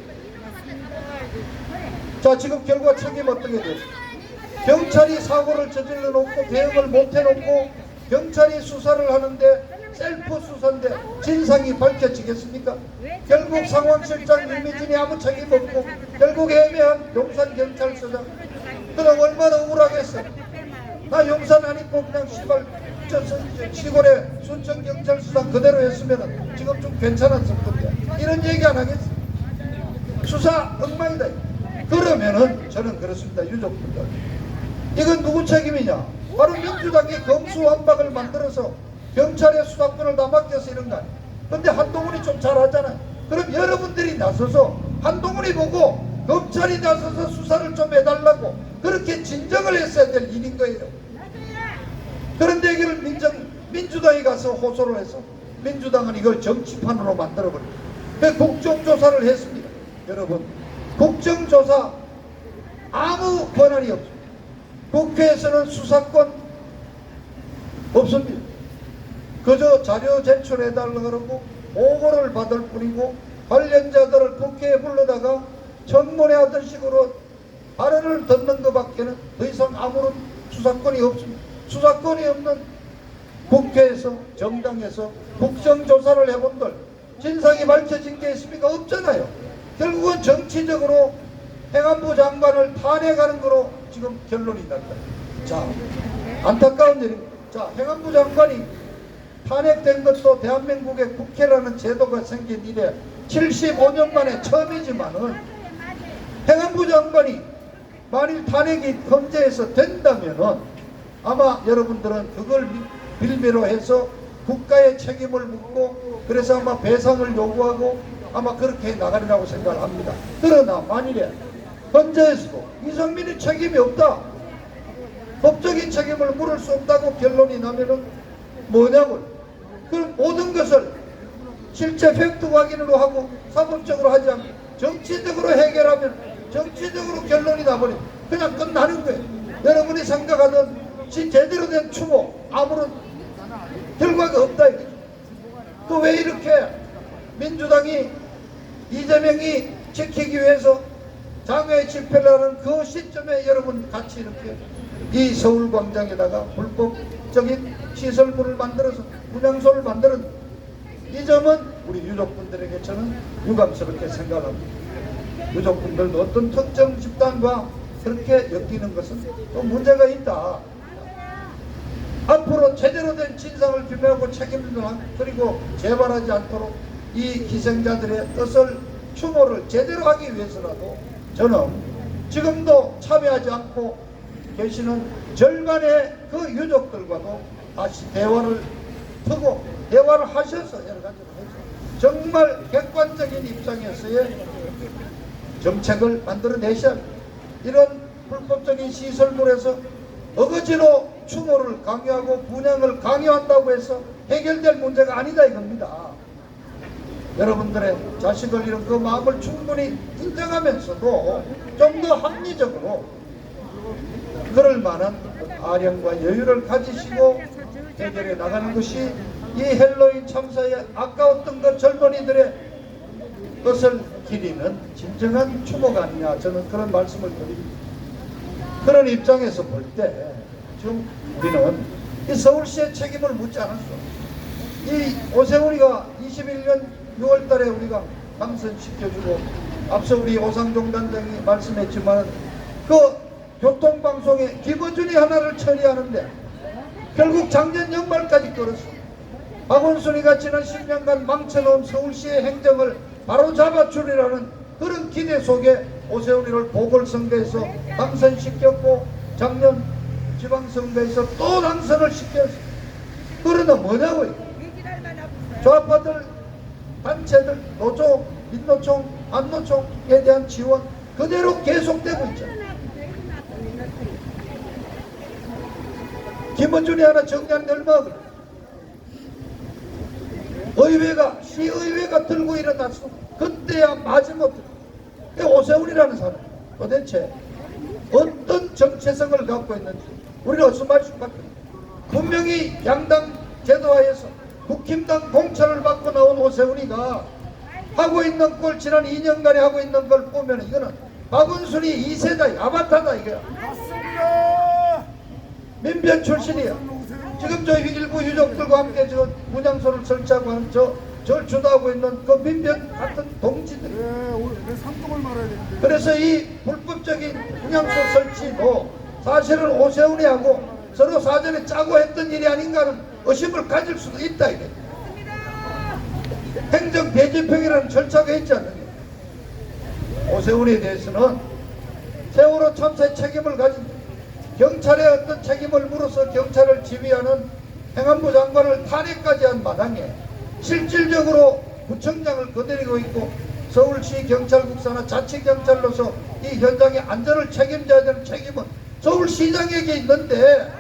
자, 지금 결과 책임 어떻게 돼요? 경찰이 사고를 저질러 놓고 대응을 못 해놓고 경찰이 수사를 하는데 셀프 수사인데 진상이 밝혀지겠습니까? 결국 상황실장 유미진이 아무 책임 없고 결국 애매한 용산경찰서장. 그럼 얼마나 억울하겠어. 나 용산 안 있고 그냥 시골에 순천경찰서장 그대로 했으면 지금 좀 괜찮았을 건데 이런 얘기 안 하겠어. 수사 엉망이다. 그러면은 저는 그렇습니다. 유족분들, 이건 누구 책임이냐? 바로 민주당이 검수완박을 만들어서 경찰의 수사권을 다 맡겨서 이런 거 아니에요. 근데 한동훈이 좀 잘하잖아요. 그럼 여러분들이 나서서 한동훈이 보고 검찰이 나서서 수사를 좀 해달라고 그렇게 진정을 했어야 될 일인 거예요. 그런데 이걸 민주당이 가서 호소를 해서 민주당은 이걸 정치판으로 만들어버려요. 그래서 국정조사를 했습니다. 여러분, 국정조사 아무 권한이 없습니다. 국회에서는 수사권 없습니다. 그저 자료 제출해달라고 그러고 보고를 받을 뿐이고 관련자들을 국회에 불러다가 청문회 하던 식으로 발언을 듣는 것밖에는 더 이상 아무런 수사권이 없습니다. 수사권이 없는 국회에서, 정당에서 국정조사를 해본들 진상이 밝혀진 게 있습니까? 없잖아요. 결국은 정치적으로 행안부 장관을 탄핵하는 거로 지금 결론이 났다. 자, 안타까운 일입니다. 자, 행안부 장관이 탄핵된 것도 대한민국의 국회라는 제도가 생긴 이래 75년 만에 처음이지만은 행안부 장관이 만일 탄핵이 헌재에서 된다면은 아마 여러분들은 그걸 빌미로 해서 국가의 책임을 묻고 그래서 아마 배상을 요구하고 아마 그렇게 나가리라고 생각을 합니다. 그러나 만일에 헌재에서도 이상민이 책임이 없다, 법적인 책임을 물을 수 없다고 결론이 나면은 뭐냐고, 그럼 모든 것을 실제 팩트 확인으로 하고 사법적으로 하지 않고 정치적으로 해결하면 정치적으로 결론이 나버리면 그냥 끝나는 거예요. 여러분이 생각하던 제대로 된 추모 아무런 결과가 없다 이거죠. 또 왜 이렇게 민주당이 이재명이 지키기 위해서 장외 집회를 하는 그 시점에 여러분 같이 이렇게 이 서울광장에다가 불법적인 시설물을 만들어서 분향소를 만드는 이 점은 우리 유족분들에게 저는 유감스럽게 생각합니다. 유족분들도 어떤 특정 집단과 그렇게 엮이는 것은 또 문제가 있다. 앞으로 제대로 된 진상을 규명하고 책임을 그리고 재발하지 않도록 이 희생자들의 뜻을 추모를 제대로 하기 위해서라도 저는 지금도 참여하지 않고 계시는 절반의 그 유족들과도 다시 대화를 하고 대화를 하셔서 여러 가지로 해서 정말 객관적인 입장에서의 정책을 만들어내셔야 합니다. 이런 불법적인 시설물에서 어거지로 추모를 강요하고 분양을 강요한다고 해서 해결될 문제가 아니다 이겁니다. 여러분들의 자식을 잃은 그 마음을 충분히 인정하면서도 좀 더 합리적으로 그럴 만한 아량과 여유를 가지시고 해결해 나가는 것이 이 헬로윈 참사에 아까웠던 그 젊은이들의 것을 기리는 진정한 추모가 아니냐 저는 그런 말씀을 드립니다. 그런 입장에서 볼 때 지금 우리는 이 서울시의 책임을 묻지 않았어. 이 오세훈이가 21년 6월 달에 우리가 당선시켜주고 앞서 우리 오상종 단장이 말씀했지만 그 교통방송의 기부준이 하나를 처리하는데 결국 작년 연말까지 끌었어. 박원순이가 지난 10년간 망쳐놓은 서울시의 행정을 바로잡아 주리라는 그런 기대 속에 오세훈이를 보궐선거에서 당선시켰고 작년 지방선거에서 또 당선을 시켰어. 그러나 뭐냐고요? 좌파들 단체들 노조, 민노총, 안노총에 대한 지원 그대로 계속되고 있죠. 김원준이 하나 정리하는 데 얼마나 그래. 의회가 시의회가 들고 일어났어. 그때야 마지못해 오세훈이라는 사람 도대체 어떤 정체성을 갖고 있는지 우리는 어수말 수밖에 없습니다. 분명히 양당 제도하에서 국힘당 공천을 받고 나온 오세훈이가 하고 있는 꼴 지난 2년간에 하고 있는 걸 보면 이거는 박원순이 2세다 아바타다 이거야. 민변 출신이야. 지금 저 일부 유족들과 함께 저 분향소를 설치하고 하는 저를 주도하고 있는 그 민변 같은 동지들. 상금을 말아야 되는데. 그래서 이 불법적인 분향소 설치도 사실은 오세훈이 하고 서로 사전에 짜고 했던 일이 아닌가 하는 의심을 가질 수도 있다 이게. 행정 배제평이라는 절차가 있지 않느냐. 오세훈에 대해서는 세월호 참사의 책임을 가진 경찰의 어떤 책임을 물어서 경찰을 지휘하는 행안부 장관을 탄핵까지 한 마당에 실질적으로 구청장을 거느리고 있고 서울시 경찰국사나 자치경찰로서 이 현장의 안전을 책임져야 되는 책임은 서울시장에게 있는데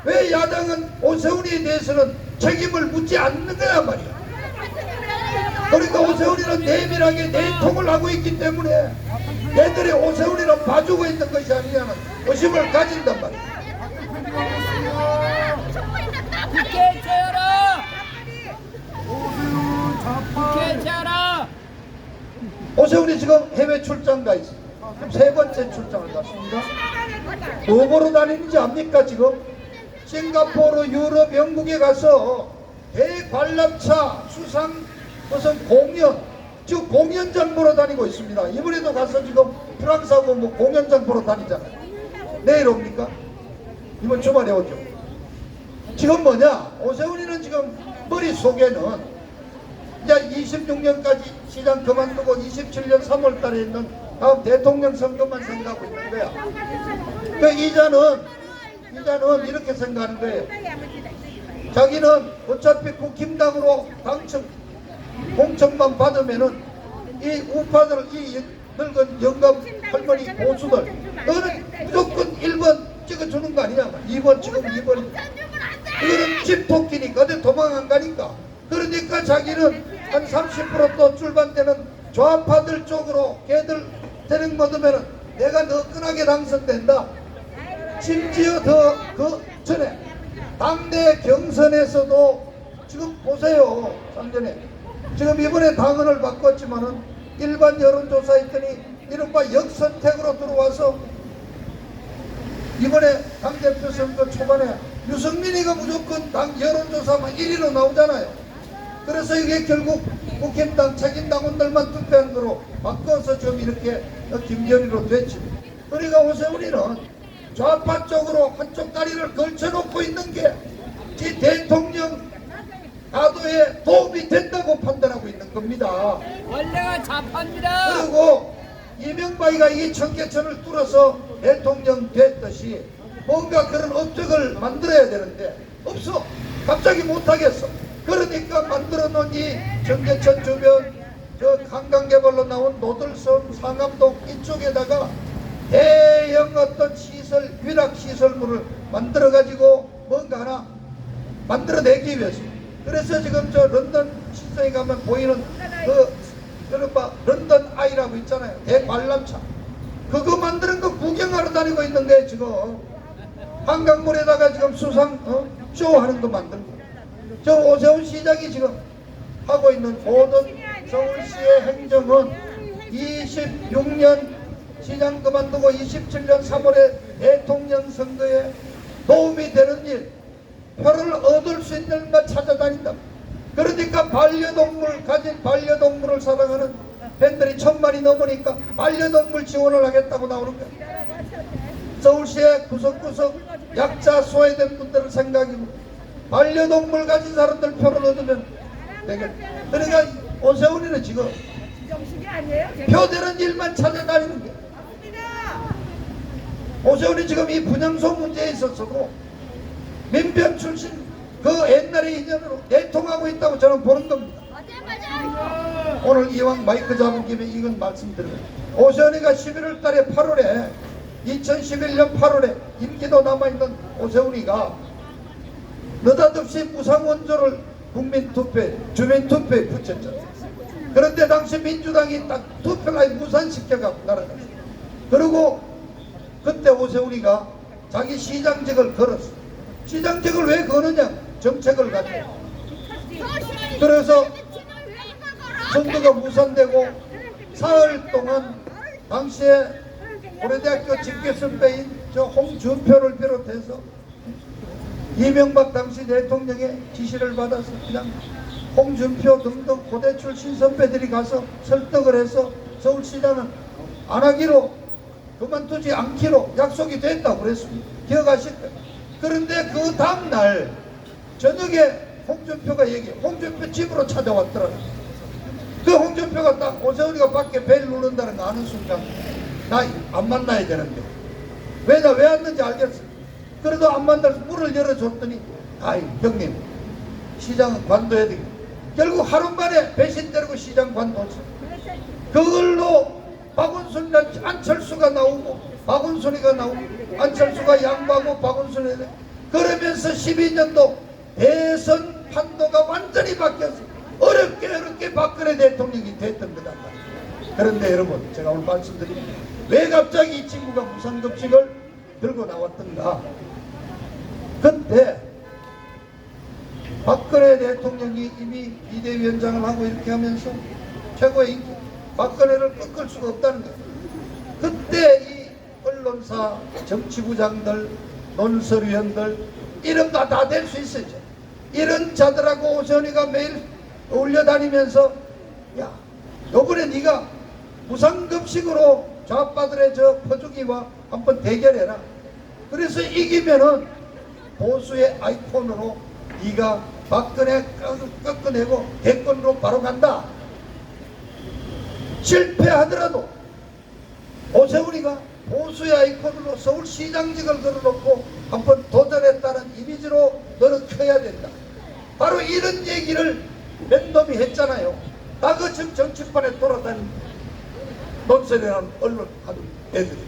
왜 야당은 오세훈이에 대해서는 책임을 묻지 않는 거란 말이야. 그러니까 오세훈이는 내밀하게 내통을 하고 있기 때문에 얘들이 오세훈이는 봐주고 있는 것이 아니냐는 의심을 가진단 말이야. 국회 채워라! 국회 채워라! 오세훈이 지금 해외 출장 가 있어. 지금 3번째 출장을 갔습니다. 뭐보러 다니는지 압니까? 지금 싱가포르, 유럽, 영국에 가서 대관람차 수상 무슨 공연, 지금 공연장 보러 다니고 있습니다. 이번에도 가서 지금 프랑스하고 뭐 공연장 보러 다니잖아요. 내일 옵니까? 이번 주말에 오죠. 지금 뭐냐? 오세훈이는 지금 머릿속에는 이제 26년까지 시장 그만두고 27년 3월 달에 있는 다음 대통령 선거만 생각하고 있는 거야. 그 이자는 이렇게 생각하는 거예요. 자기는 어차피 국힘당으로 당첨 공천만 받으면은 이 우파들, 이 늙은 영감 할머니 보수들 너는 무조건 1번 찍어주는 거 아니냐. 2번 지금 2번 이거는 집토끼니까 어디 도망 안 가니까. 그러니까 자기는 한 30% 또 출발되는 좌파들 쪽으로 걔들 대령 받으면은 내가 더 끈하게 당선된다. 심지어 더 그 전에 당내 경선에서도 지금 보세요. 작년에 지금 이번에 당헌을 바꿨지만은 일반 여론조사 했더니 이른바 역선택으로 들어와서 이번에 당대표 선거 초반에 유승민이가 무조건 당 여론조사만 1위로 나오잖아요. 그래서 이게 결국 국힘당 책임당원들만 투표한 거로 바꿔서 지금 이렇게 김건희로 됐지. 그러니까 오세훈이는 좌파 쪽으로 한쪽 다리를 걸쳐놓고 있는 게 이 대통령 가도에 도움이 된다고 판단하고 있는 겁니다. 원래가 좌파입니다. 그리고 이명박이가 이 청계천을 뚫어서 대통령 됐듯이 뭔가 그런 업적을 만들어야 되는데 없어. 갑자기 못하겠어. 그러니까 만들어 놓은 이 청계천 주변 저 관광개발로 나온 노들섬 상암동 이쪽에다가 대형 어떤 시설 위락 시설물을 만들어 가지고 뭔가 하나 만들어내기 위해서. 그래서 지금 저 런던 시장에 가면 보이는 그 이른바 런던 아이라고 있잖아요. 대관람차. 그거 만드는 거 구경하러 다니고 있는 거예요 지금. 한강물에다가 지금 수상 쇼하는 거 만드는 거. 저 오세훈 시장이 지금 하고 있는 모든 서울시의 행정은 26년 시장 그만두고 27년 3월에 대통령 선거에 도움이 되는 일, 표를 얻을 수 있는 것 찾아다닌다. 그러니까 반려동물 가진 반려동물을 사랑하는 팬들이 1000마리 넘으니까 반려동물 지원을 하겠다고 나오는 거야. 서울시의 구석구석 약자 소외된 분들을 생각이고 반려동물 가진 사람들 표를 얻으면 되겠다. 그러니까 오세훈이는 지금 정신이 아니에요? 표되는 일만 찾아다니는 거야. 오세훈이 지금 이 분향소 문제에 있어서도 민변 출신 그 옛날의 인연으로 내통하고 있다고 저는 보는 겁니다. 오늘 이왕 마이크 잡은 김에 이건 말씀드려요. 오세훈이가 11월 달에 8월에 2011년 8월에 임기도 남아있는 오세훈이가 느닷없이 무상원조를 국민투표에 주민투표에 붙였잖아요. 그런데 당시 민주당이 딱 투표를 무산시켜갖고 날아갔어요. 그리고 그때 오세훈이가 자기 시장직을 걸었어. 시장직을 왜 거느냐? 정책을 가지고. 그래서 선거가 무산되고 사흘 동안 당시에 고려대학교 직계선배인 저 홍준표를 비롯해서 이명박 당시 대통령의 지시를 받아서 그냥 홍준표 등등 고대 출신 선배들이 가서 설득을 해서 서울시장은 안 하기로 그만두지 않기로 약속이 됐다고 그랬습니다. 기억하실 거예요. 그런데 그 다음날 저녁에 홍준표가 홍준표 집으로 찾아왔더라고요. 그 홍준표가 딱 오세훈이가 밖에 벨 누른다는 거 아는 순간 나 안 만나야 되는데 왜 왔는지 알겠어. 그래도 안 만나서 문을 열어줬더니 아이 형님 시장은 관둬야 되겠다. 결국 하루 만에 배신 때리고 시장 관뒀어. 그걸로 박원순이나 안철수가 나오고 박원순이가 나오고 안철수가 양보하고 박원순이 그러면서 12년도 대선 판도가 완전히 바뀌었어. 어렵게 박근혜 대통령이 됐던 거단 말이에요. 그런데 여러분 제가 오늘 말씀드립니다. 왜 갑자기 이 친구가 무상급식을 들고 나왔던가. 그때 박근혜 대통령이 이미 비대위원장을 하고 이렇게 하면서 최고의 인기 박근혜를 꺾을 수가 없다는 거예요. 그때 이 언론사 정치부장들 논설위원들 이른바 다 될 수 있었죠. 이런 자들하고 오세훈이가 매일 올려다니면서 야 요번에 네가 무상급식으로 좌파들의 저 퍼주기와 한번 대결해라. 그래서 이기면은 보수의 아이콘으로 네가 박근혜 꺾어내고 대권으로 바로 간다. 실패하더라도 오세훈이가 보수의 아이콘으로 서울시장직을 걸어놓고 한번 도전했다는 이미지로 너는 커야 된다. 바로 이런 얘기를 몇 놈이 했잖아요. 나 그 지금 정치판에 돌아다니는 논설이라는 언론 하는 애들이.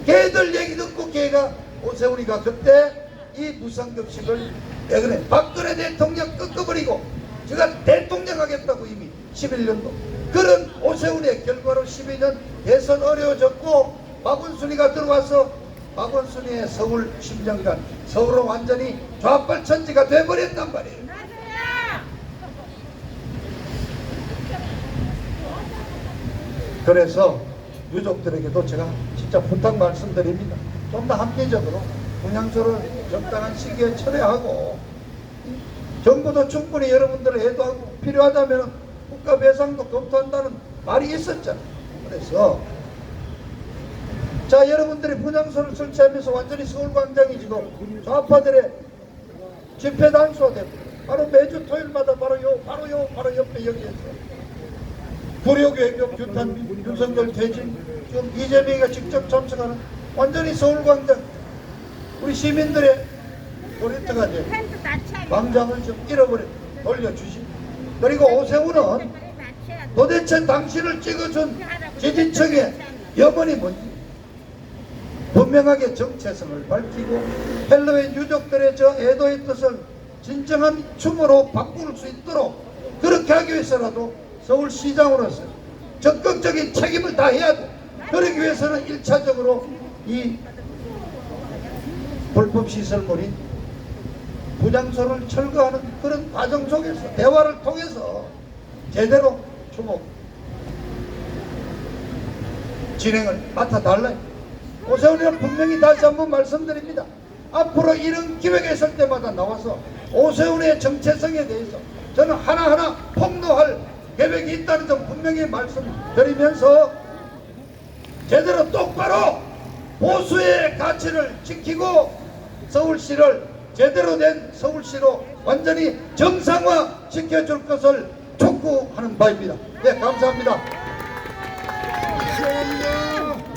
걔들 얘기 듣고 걔가 오세훈이가 그때 이 무상급식을 그래 박근혜 대통령 꺾어버리고 제가 대통령 하겠다고 이미 11년도 그런 오세훈의 결과로 12년 대선 어려워졌고 박원순이가 들어와서 박원순의 서울 심정관, 서울은 완전히 좌빨천지가 돼버렸단 말이에요. 맞아요. 그래서 유족들에게도 제가 진짜 부탁 말씀드립니다. 좀 더 합리적으로 분향소를 적당한 시기에 철회하고 정부도 충분히 여러분들을 애도하고 필요하다면 국가 배상도 검토한다는 말이 있었잖아요. 그래서 자, 여러분들이 분향소를 설치하면서 완전히 서울광장이 지금 좌파들의 집회 단수가 되고 바로 매주 토요일마다 바로 옆에 여기에서 구력외교 규탄 윤석열 퇴진 지금 이재명이가 직접 참석하는 완전히 서울광장 우리 시민들의 놀이터가 되고 팬도 낮춰야 광장을 좀 잃어버려 돌려주시. 그리고 오세훈은 도대체 당신을 찍어준 지지층의 염원이 뭔지 분명하게 정체성을 밝히고 헬로윈 유족들의 저 애도의 뜻을 진정한 춤으로 바꿀 수 있도록 그렇게 하기 위해서라도 서울시장으로서 적극적인 책임을 다해야 돼. 그러기 위해서는 1차적으로 이 불법 시설물인 분향소를 철거하는 그런 과정 속에서 대화를 통해서 제대로 추모 진행을 맡아달라. 오세훈이는 분명히 다시 한번 말씀드립니다. 앞으로 이런 기회가 있을 때마다 나와서 오세훈의 정체성에 대해서 저는 하나하나 폭로할 계획이 있다는 점 분명히 말씀드리면서 제대로 똑바로 보수의 가치를 지키고 서울시를 제대로 된 서울시로 완전히 정상화 시켜줄 것을 촉구하는 바입니다. 네, 감사합니다.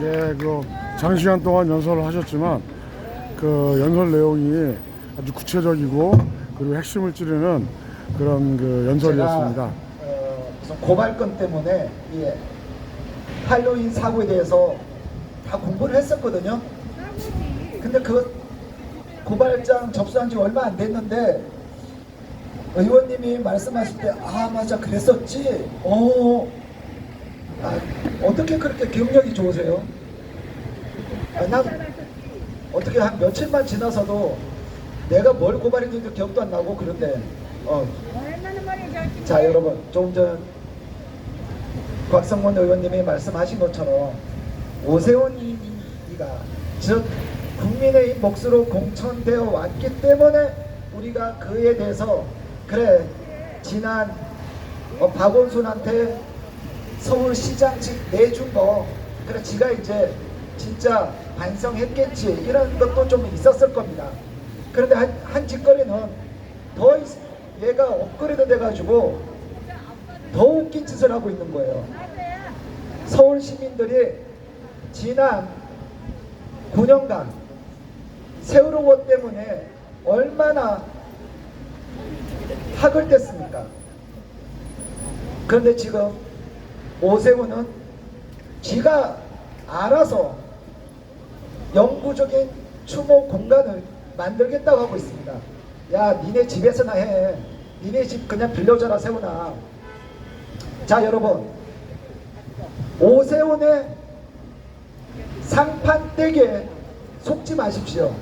예, 장시간 동안 연설을 하셨지만 그 연설 내용이 아주 구체적이고 그리고 핵심을 찌르는 그런 그 연설이었습니다. 무슨 고발건 때문에 할로윈 사고에 대해서 다 공부를 했었거든요. 근데 그 고발장 접수한 지 얼마 안 됐는데 의원님이 말씀하실 때 맞아 그랬었지. 어떻게 그렇게 기억력이 좋으세요? 난 어떻게 한 며칠만 지나서도 내가 뭘 고발했는지 기억도 안 나고 그런데 얼마나 머리 좋지. 자, 여러분, 조금 전 곽성문 의원님이 말씀하신 것처럼 오세훈이가 즉 국민의 몫으로 공천되어 왔기 때문에 우리가 그에 대해서 그래 지난 박원순한테 서울시장직 내준 거 그래 지가 이제 진짜 반성했겠지 이런 것도 좀 있었을 겁니다. 그런데 한 짓거리는 더 얘가 업그레이드 돼가지고 더 웃긴 짓을 하고 있는 거예요. 서울 시민들이 지난 9년간 세월호 때문에 얼마나 학을 뗐습니까? 그런데 지금 오세훈은 지가 알아서 영구적인 추모 공간을 만들겠다고 하고 있습니다. 야, 니네 집에서나 해. 니네 집 그냥 빌려줘라, 세훈아. 자, 여러분, 오세훈의 상판댁에 속지 마십시오.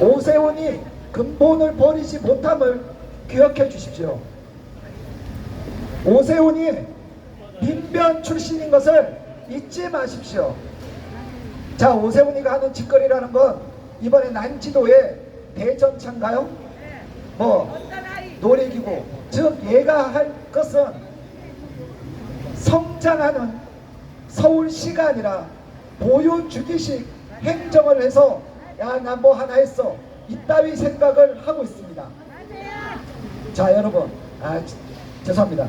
오세훈이 근본을 버리지 못함을 기억해 주십시오. 오세훈이 민변 출신인 것을 잊지 마십시오. 자, 오세훈이가 하는 짓거리라는 건 이번에 난지도에 대전차인가요? 놀이기구. 즉 얘가 할 것은 성장하는 서울시가 아니라 보여주기식 행정을 해서 야, 나 뭐 하나 했어 이따위 생각을 하고 있습니다. 자, 여러분, 죄송합니다.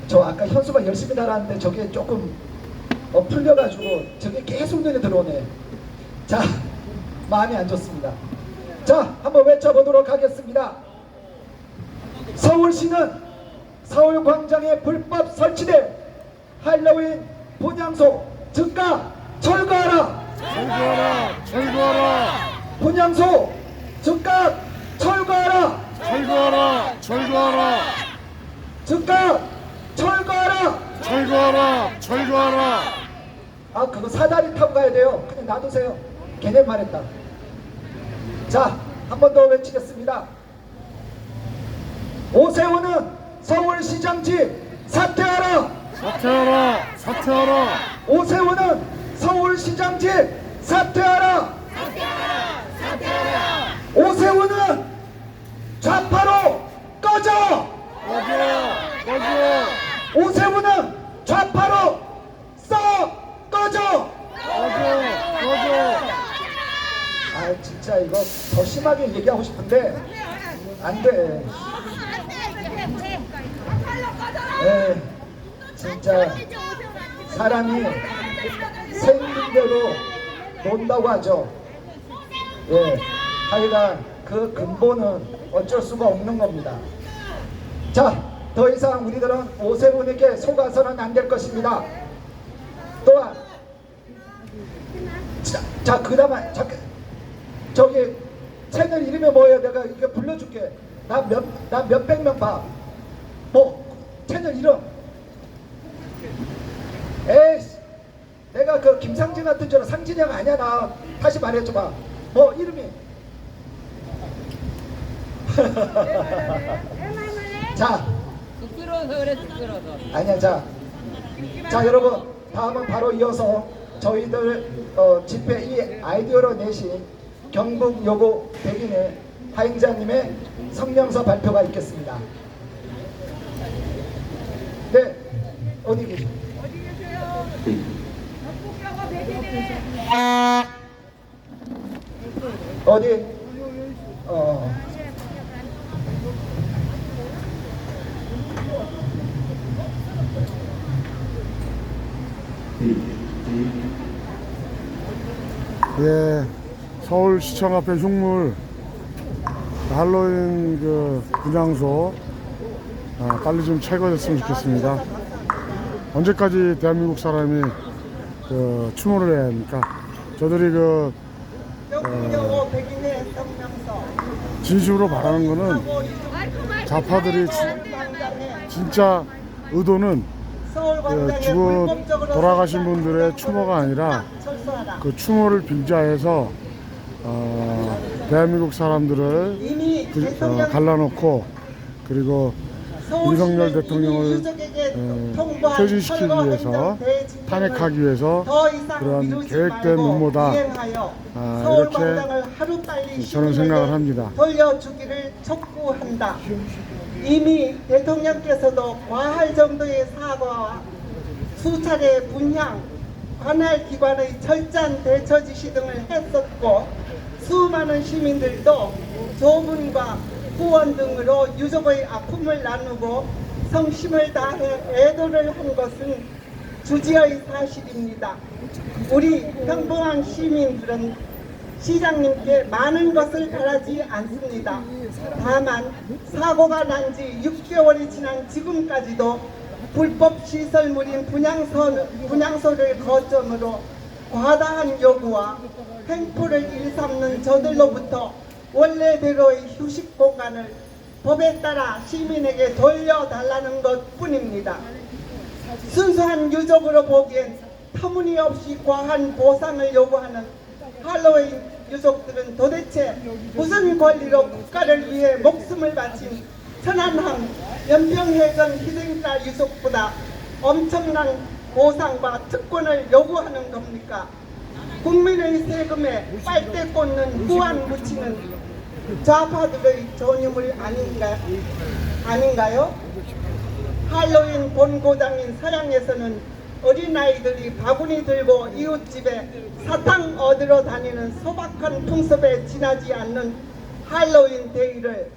저 아까 현수막 열심히 달았는데 저게 조금 풀려가지고 저게 계속 눈에 들어오네. 자, 마음이 안 좋습니다. 자, 한번 외쳐보도록 하겠습니다. 서울시는 서울광장에 불법 설치된 할로윈 분향소 즉각 철거하라. 철거하라! 철거하라! 분향소 즉각 철거하라. 철거하라! 철거하라! 즉각 철거하라. 철거하라! 철거하라! 그거 사다리 타고 가야 돼요. 그냥 놔두세요. 걔네 말했다. 자, 한 번 더 외치겠습니다. 오세훈은 서울시장직 사퇴하라. 사퇴하라. 사퇴하라. 오세훈은 서울시장직 사퇴하라. 오세훈은 좌파로 꺼져. 꺼져. 오세훈은 좌파로 썩 꺼져. 꺼져. 아 진짜 이거 더 심하게 얘기하고 싶은데 안 돼. 네, 진짜 사람이 생긴 대로 논다고 하죠. 예, 하여간 그 근본은 어쩔 수가 없는 겁니다. 자, 더 이상 우리들은 오세훈에게 속아서는 안 될 것입니다. 또한 자 그다음에 저기 채널 이름이 뭐예요? 내가 이거 불러줄게. 나 몇백 명 봐. 뭐 채널 이름? 에이씨, 내가 그 김상진 같은 줄 알아. 상진이가 아니야. 나 다시 말해줘봐. 뭐 이름이? 자, 쑥스러워서 그래 쑥스러워서. 아니야. 자 여러분, 다음은 바로 이어서 저희들 집회 이 아이디어로 내신 경북 여고 백인의 하행자님의 성명서 발표가 있겠습니다. 네, 어디 계세요? 어디? 예, 서울시청 앞에 흉물 할로윈 그 분향소 빨리 좀 철거됐으면 좋겠습니다. 언제까지 대한민국 사람이 그 추모를 해야 합니까? 저들이 그 진심으로 바라는 거는 좌파들이 진짜 의도는 돌아가신 분들의 추모가 아니라 그 추모를 빙자해서 대한민국 사람들을 갈라놓고 그리고 윤석열 대통령을 퇴진시키기 위해서 탄핵하기 위해서 그런 계획된 음모다 이렇게 저는 생각을 합니다. 돌려주기를 촉구한다. 이미 대통령께서도 과할 정도의 사과와 수차례 분향, 관할 기관의 철저한 대처 지시 등을 했었고 수많은 시민들도 조문과 후원 등으로 유족의 아픔을 나누고 성심을 다해 애도를 한 것은 주지의 사실입니다. 우리 평범한 시민들은 시장님께 많은 것을 바라지 않습니다. 다만 사고가 난 지 6개월이 지난 지금까지도 불법 시설물인 분향소를 거점으로 과다한 요구와 횡포를 일삼는 저들로부터 원래대로의 휴식 공간을 법에 따라 시민에게 돌려달라는 것뿐입니다. 순수한 유족으로 보기엔 터무니없이 과한 보상을 요구하는 할로윈 유족들은 도대체 무슨 권리로 국가를 위해 목숨을 바친 천안함 연평해전 희생자 유족보다 엄청난 보상과 특권을 요구하는 겁니까? 국민의 세금에 빨대 꽂는 후안 묻히는 좌파들의 전유물 아닌가요? 할로윈 본고장인 서양에서는 어린아이들이 바구니 들고 이웃집에 사탕 얻으러 다니는 소박한 풍습에 지나지 않는 할로윈 데이를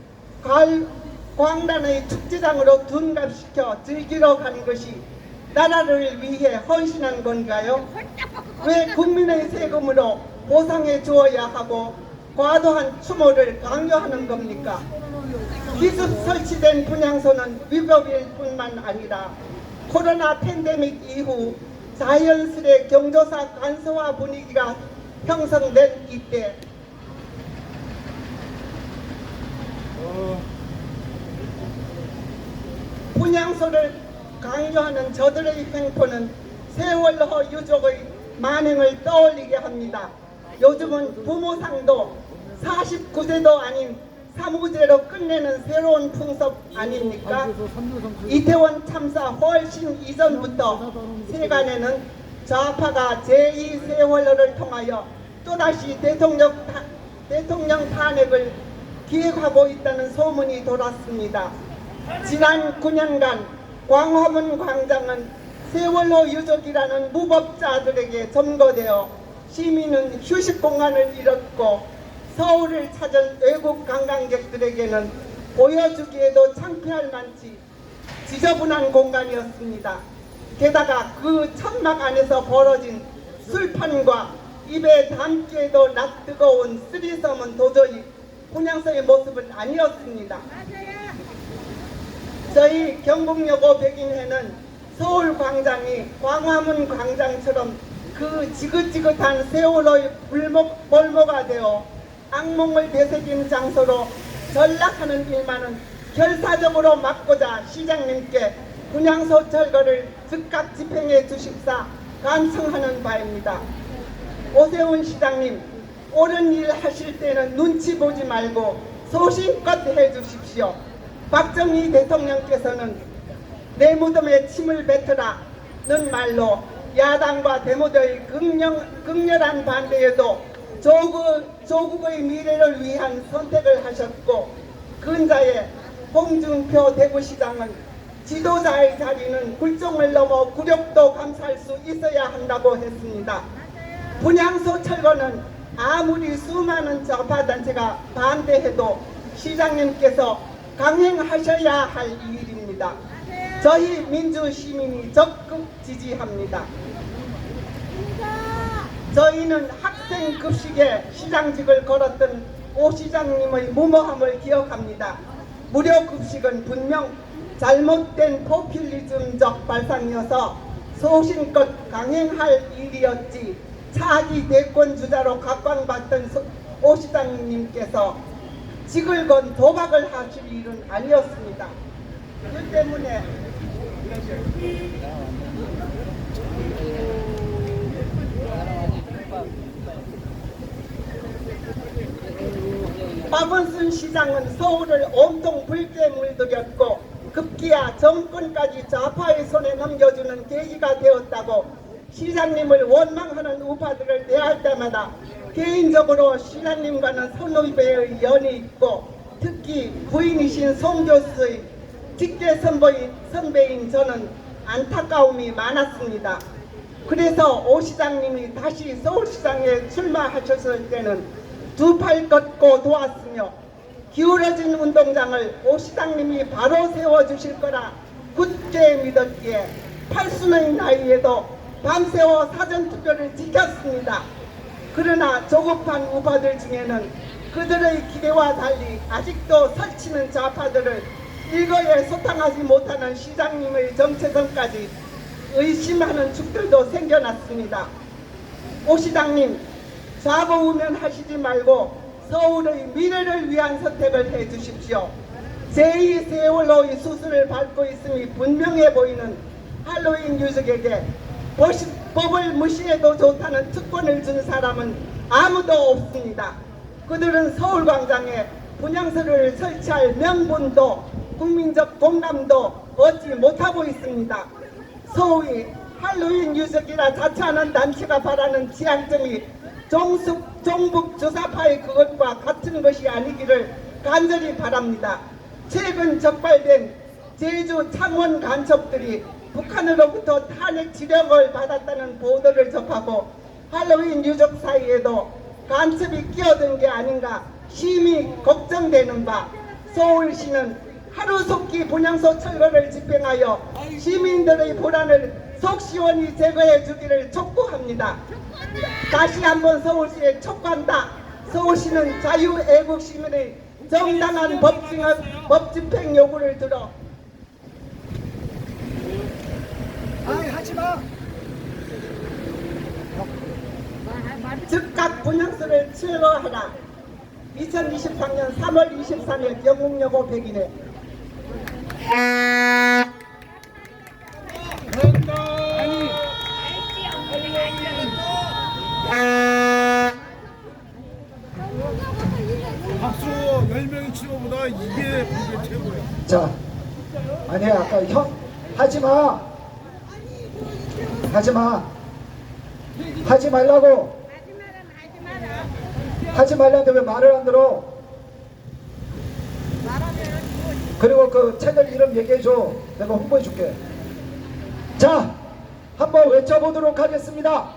광란의 축제장으로 둔갑시켜 즐기러 가는 것이 나라를 위해 헌신한 건가요? 왜 국민의 세금으로 보상해 주어야 하고 과도한 추모를 강요하는 겁니까? 기습 설치된 분향소는 위법일 뿐만 아니라 코로나 팬데믹 이후 자연스레 경조사 간소화 분위기가 형성된 이때 분향소를 강요하는 저들의 횡포는 세월호 유족의 만행을 떠올리게 합니다. 요즘은 부모상도 49세도 아닌 사무제로 끝내는 새로운 풍습 아닙니까? 이태원 참사 훨씬 이전부터 세간에는 좌파가 제2 세월호를 통하여 또다시 대통령 탄핵을 기획하고 있다는 소문이 돌았습니다. 지난 9년간 광화문 광장은 세월호 유족이라는 무법자들에게 점거되어 시민은 휴식 공간을 잃었고 서울을 찾은 외국 관광객들에게는 보여주기에도 창피할 만치 지저분한 공간이었습니다. 게다가 그 천막 안에서 벌어진 술판과 입에 담기에도 낯뜨거운 쓰리섬은 도저히 분향소의 모습은 아니었습니다. 저희 경복여고 백인회는 서울 광장이 광화문 광장처럼 그 지긋지긋한 세월호의 볼모가 되어 악몽을 되새긴 장소로 전락하는 일만은 결사적으로 막고자 시장님께 분향소 철거를 즉각 집행해 주십사 간청하는 바입니다. 오세훈 시장님, 옳은 일 하실 때는 눈치 보지 말고 소신껏 해 주십시오. 박정희 대통령께서는 내 무덤에 침을 뱉으라는 말로 야당과 데모들의 극렬한 반대에도 조국의 미래를 위한 선택을 하셨고, 근자의 홍준표 대구시장은 지도자의 자리는 굴종을 넘어 굴욕도 감수할 수 있어야 한다고 했습니다. 분향소 철거는 아무리 수많은 좌파단체가 반대해도 시장님께서 강행하셔야 할 일입니다. 저희 민주시민이 적극 지지합니다. 저희는 학생 급식에 시장직을 걸었던 오 시장님의 무모함을 기억합니다. 무료 급식은 분명 잘못된 포퓰리즘적 발상이어서 소신껏 강행할 일이었지 차기 대권 주자로 각광받던 오 시장님께서 직을 건 도박을 하실 일은 아니었습니다. 그 때문에 박원순 시장은 서울을 온통 붉게 물들였고 급기야 정권까지 좌파의 손에 넘겨주는 계기가 되었다고 시장님을 원망하는 우파들을 대할 때마다 개인적으로 시장님과는 선후배의 연이 있고 특히 부인이신 송 교수의 직계 선배인 저는 안타까움이 많았습니다. 그래서 오 시장님이 다시 서울시장에 출마하셨을 때는 두 팔 걷고 도왔으며 기울어진 운동장을 오 시장님이 바로 세워주실 거라 굳게 믿었기에 80의 나이에도 밤새워 사전투표를 지켰습니다. 그러나 조급한 우파들 중에는 그들의 기대와 달리 아직도 설치는 좌파들을 일거에 소탕하지 못하는 시장님의 정체성까지 의심하는 축들도 생겨났습니다. 오 시장님, 좌고우면하시지 말고 서울의 미래를 위한 선택을 해주십시오. 제2 세월호의 수술을 밟고 있음이 분명해 보이는 할로윈 유족에게 법을 무시해도 좋다는 특권을 준 사람은 아무도 없습니다. 그들은 서울광장에 분향소를 설치할 명분도 국민적 공감도 얻지 못하고 있습니다. 소위 할로윈 유족이라 자처하는 단체가 바라는 지향점이 종북 주사파의 그것과 같은 것이 아니기를 간절히 바랍니다. 최근 적발된 제주 창원 간첩들이 북한으로부터 탄핵 지령을 받았다는 보도를 접하고 할로윈 유족 사이에도 간첩이 끼어든 게 아닌가 심히 걱정되는 바, 서울시는 하루속히 분향소 철거를 집행하여 시민들의 불안을 속 시원히 제거해 주기를 촉구합니다. 다시 한번 서울시에 촉구한다. 서울시는 자유애국 시민의 정당한 법 집행 요구를 들어 즉각 분향소를 철거하라. 2023년 3월 23일 영국여고 백인회. 자, 아니야, 아까 형 하지마, 하지마, 하지 말라고. 하지 말라는데 왜 말을 안 들어? 그리고 그 채널 이름 얘기해줘. 내가 홍보해줄게. 자, 한번 외쳐보도록 하겠습니다.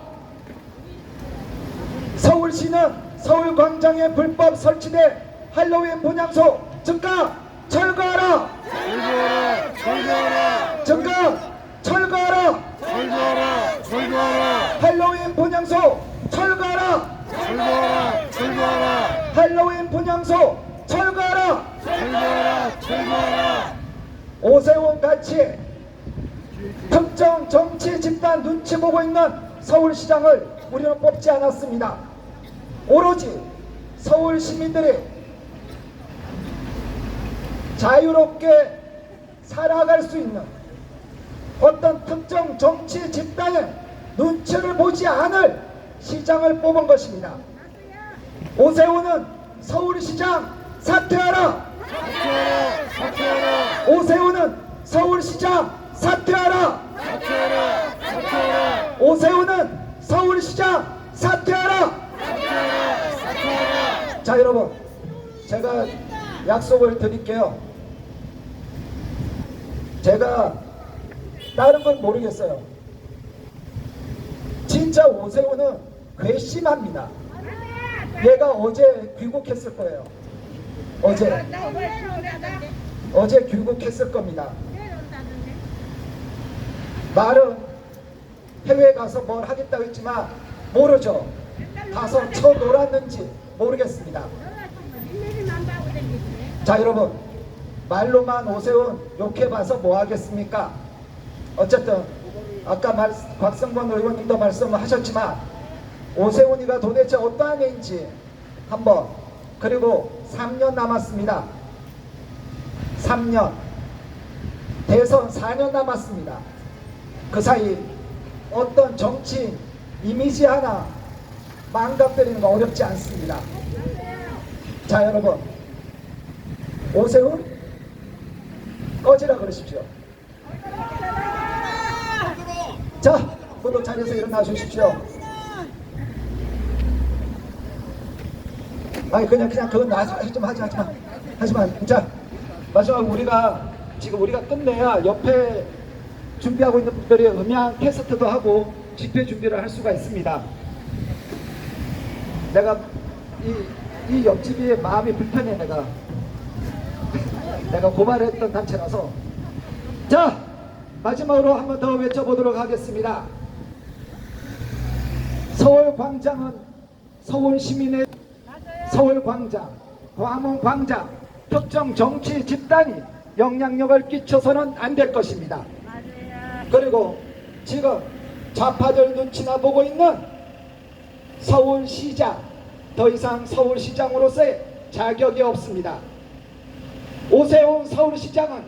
서울시는 서울광장에 불법 설치된 할로윈 분향소 즉각 철거하라! 철거하라! 철거하라! 즉각 철거하라! 철거하라! 철거하라! 할로윈 분향소 철거하라! 철거하라! 철거하라! 할로윈 분향소 철거하라! 철거하라! 철거하라! 오세훈 같이 특정 정치 집단 눈치 보고 있는 서울시장을 우리는 뽑지 않았습니다. 오로지 서울 시민들이 자유롭게 살아갈 수 있는 어떤 특정 정치 집단의 눈치를 보지 않을 시장을 뽑은 것입니다. 오세훈은 서울시장 사퇴하라! 사퇴하라! 사퇴하라! 오세훈은 서울시장 사퇴하라! 사퇴하라! 사퇴하라! 오세훈은 서울시장 사퇴하라! 자, 여러분, 제가 약속을 드릴게요. 제가 다른 건 모르겠어요. 진짜 오세훈은 괘씸합니다. 얘가 어제 귀국했을 거예요. 어제 귀국했을 겁니다. 말은 해외에 가서 뭘 하겠다고 했지만 모르죠. 가서 쳐놀았는지 모르겠습니다. 자, 여러분, 말로만 오세훈 욕해봐서 뭐 하겠습니까? 어쨌든 아까 곽성범 의원님도 말씀을 하셨지만 오세훈이가 도대체 어떠한 애인지 한번, 그리고 3년 남았습니다. 3년, 대선 4년 남았습니다. 그 사이 어떤 정치인 이미지 하나 망가뜨리는 거 어렵지 않습니다. 자, 여러분, 오세훈 꺼지라 그러십시오. 자, 모두 자리에서 일어나 주십시오. 아니, 그냥 그건 하지만 자, 마지막 우리가 끝내야 옆에 준비하고 있는 분들이 음향 테스트도 하고 집회 준비를 할 수가 있습니다. 내가 이 옆집이 마음이 불편해. 내가 고발했던 단체라서. 자, 마지막으로 한 번 더 외쳐보도록 하겠습니다. 서울광장은 서울 시민의 서울광장, 광화문광장 특정 정치 집단이 영향력을 끼쳐서는 안 될 것입니다. 그리고 지금 좌파들 눈치나 보고 있는 서울시장, 더 이상 서울시장으로서의 자격이 없습니다. 오세훈 서울시장은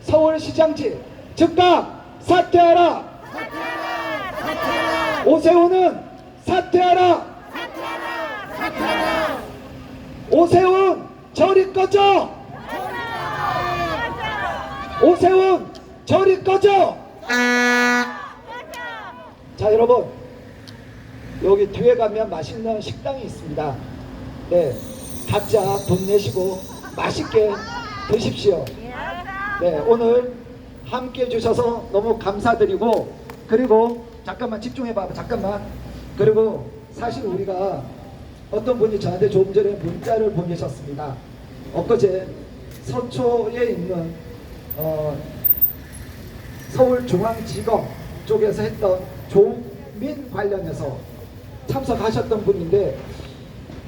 서울시장직 즉각 사퇴하라! 오세훈은 사퇴하라! 오세훈 저리 꺼져! 오세훈 저리 꺼져! 자, 여러분, 여기 뒤에 가면 맛있는 식당이 있습니다. 네, 각자 돈 내시고 맛있게 드십시오. 네, 오늘 함께 해주셔서 너무 감사드리고, 그리고 잠깐만 집중해봐. 잠깐만. 그리고 사실 우리가 어떤 분이 저한테 조금 전에 문자를 보내셨습니다. 엊그제 서초에 있는 서울중앙지검 쪽에서 했던 조민 관련해서 참석하셨던 분인데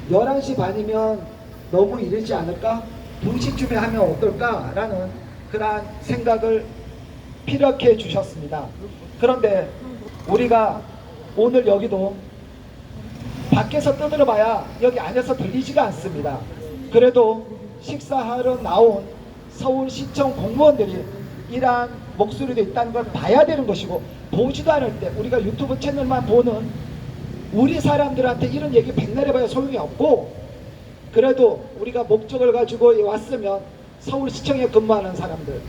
11시 반이면 너무 이르지 않을까? 2시쯤에 하면 어떨까라는 그러한 생각을 피력해 주셨습니다. 그런데 우리가 오늘 여기도 밖에서 떠들어봐야 여기 안에서 들리지가 않습니다. 그래도 식사하러 나온 서울시청 공무원들이 이러한 목소리도 있다는 걸 봐야 되는 것이고, 보지도 않을 때 우리가 유튜브 채널만 보는 우리 사람들한테 이런 얘기 백날 해봐야 소용이 없고, 그래도 우리가 목적을 가지고 왔으면 서울시청에 근무하는 사람들,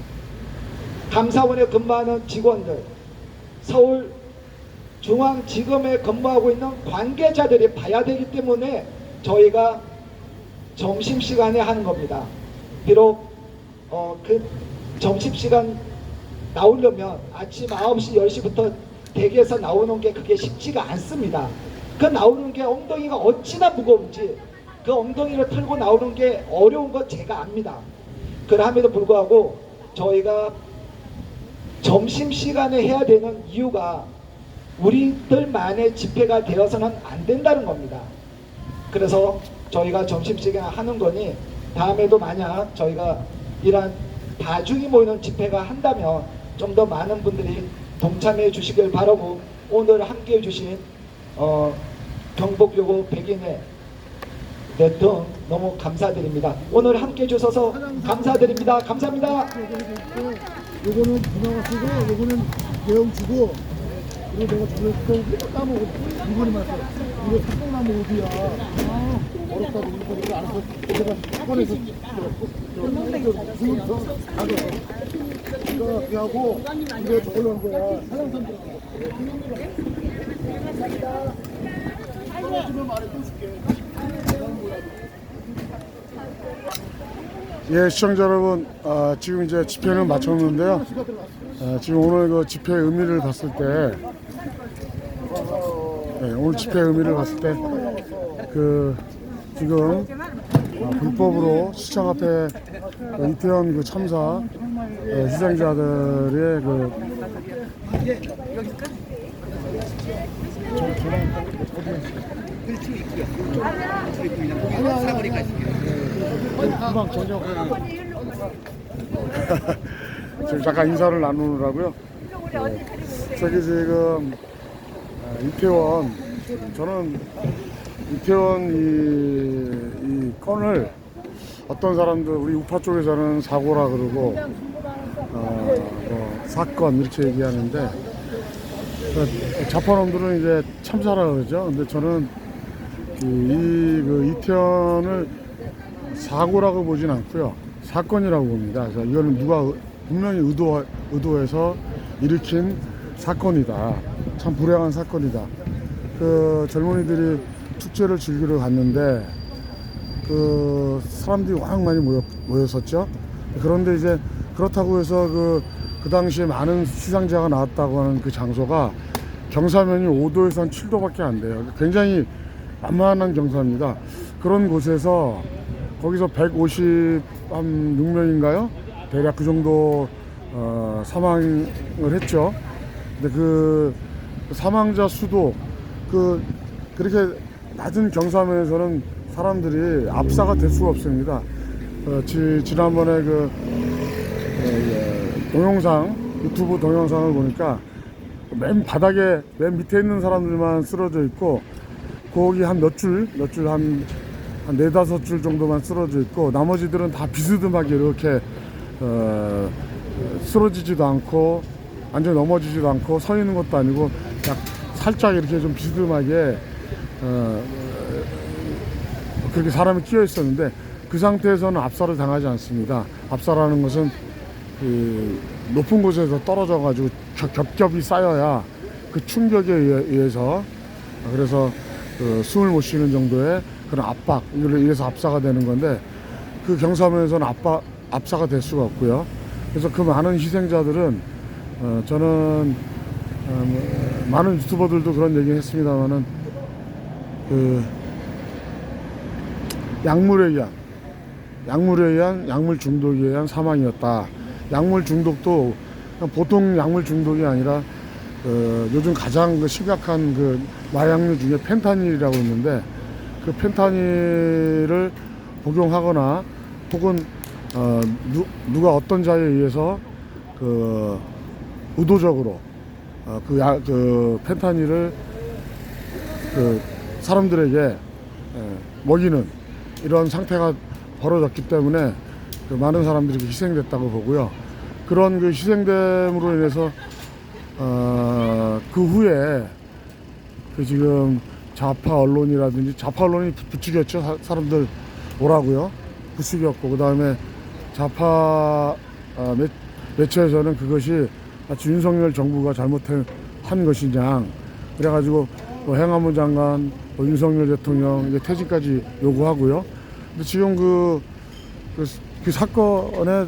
감사원에 근무하는 직원들, 서울중앙지검에 근무하고 있는 관계자들이 봐야 되기 때문에 저희가 점심시간에 하는 겁니다. 비록 그 점심시간 나오려면 아침 9시, 10시부터 대기에서 나오는 게 그게 쉽지가 않습니다. 그 나오는 게 엉덩이가 어찌나 무거운지 그 엉덩이를 털고 나오는 게 어려운 건 제가 압니다. 그럼에도 불구하고 저희가 점심시간에 해야 되는 이유가 우리들만의 집회가 되어서는 안 된다는 겁니다. 그래서 저희가 점심시간에 하는 거니 다음에도 만약 저희가 이러한 다중이 모이는 집회가 한다면 좀 더 많은 분들이 동참해 주시길 바라고 오늘 함께 해주신 경복여고 백인회 대통 너무 감사드립니다. 오늘 함께 해주셔서 감사드립니다. 감사합니다. 요거는 문화가 쓰고 요거는 내용 주고 그리고 내가 저걸 또 따먹고 이번에 말했어. 이거 삭봉나무 어디야? 어렵다고 이거 알아서 내가 꺼내서 지금부터 가게. 이거 하고 이거 저걸로 한 거야. 사장선 들어가. 말해 또 줄게. 예, 시청자 여러분, 지금 이제 집회는 마쳤는데요. 지금 오늘 그 집회 의미를 봤을 때, 오늘 집회 의미를 봤을 때, 지금 불법으로 시청 앞에 이태원 그 참사 희생자들의 지금 잠깐 인사를 나누느라고요. 저기 지금 이태원, 저는 이태원 이 건을 어떤 사람들 우리 우파 쪽에서는 사고라 그러고 사건 이렇게 얘기하는데 좌파놈들은 이제 참사라 그러죠. 근데 저는 그 이태원을 사고라고 보진 않고요. 사건이라고 봅니다. 그래서 이거는 누가 분명히 의도해서 일으킨 사건이다. 참 불행한 사건이다. 그 젊은이들이 축제를 즐기러 갔는데 그 사람들이 워낙 많이 모였었죠. 그런데 이제 그렇다고 해서 그 당시에 많은 희생자가 나왔다고 하는 그 장소가 경사면이 5도에서 한 7도밖에 안 돼요. 굉장히 만만한 경사입니다. 그런 곳에서 거기서 156명인가요? 대략 그 정도 사망을 했죠. 근데 그 사망자 수도 그렇게 낮은 경사면에서는 사람들이 압사가 될 수가 없습니다. 지난번에 동영상, 유튜브 동영상을 보니까 맨 바닥에 맨 밑에 있는 사람들만 쓰러져 있고 거기 한 몇 줄 한 4-5줄 정도만 쓰러져 있고 나머지들은 다 비스듬하게 이렇게 쓰러지지도 않고 완전히 넘어지지도 않고 서 있는 것도 아니고 그냥 살짝 이렇게 좀 비스듬하게 그렇게 사람이 끼어 있었는데 그 상태에서는 압사를 당하지 않습니다. 압사라는 것은 높은 곳에서 떨어져 가지고 겹겹이 쌓여야 그 충격에 의해서 그래서 숨을 못 쉬는 정도의 그런 압박, 이래서 압사가 되는 건데 그 경사면에서는 압사가 될 수가 없고요. 그래서 그 많은 희생자들은 저는 많은 유튜버들도 그런 얘기 했습니다만은 약물에 의한 약물 중독에 의한 사망이었다. 약물 중독도 보통 약물 중독이 아니라 요즘 가장 심각한 마약류 중에 펜타닐이라고 있는데 그 펜타닐을 복용하거나 혹은 누가 어떤 자에 의해서 의도적으로 펜타닐을 사람들에게 먹이는 이런 상태가 벌어졌기 때문에 많은 사람들이 희생됐다고 보고요. 그런 희생됨으로 인해서 그 후에 지금 좌파 언론이라든지 좌파 언론이 부추겼죠. 사람들 오라고요. 부추겼고 그 다음에 좌파 매체에서는 그것이 마치 윤석열 정부가 잘못한 것이냐, 그래가지고 뭐 행안부 장관, 뭐 윤석열 대통령 이제 퇴진까지 요구하고요. 근데 지금 그 사건의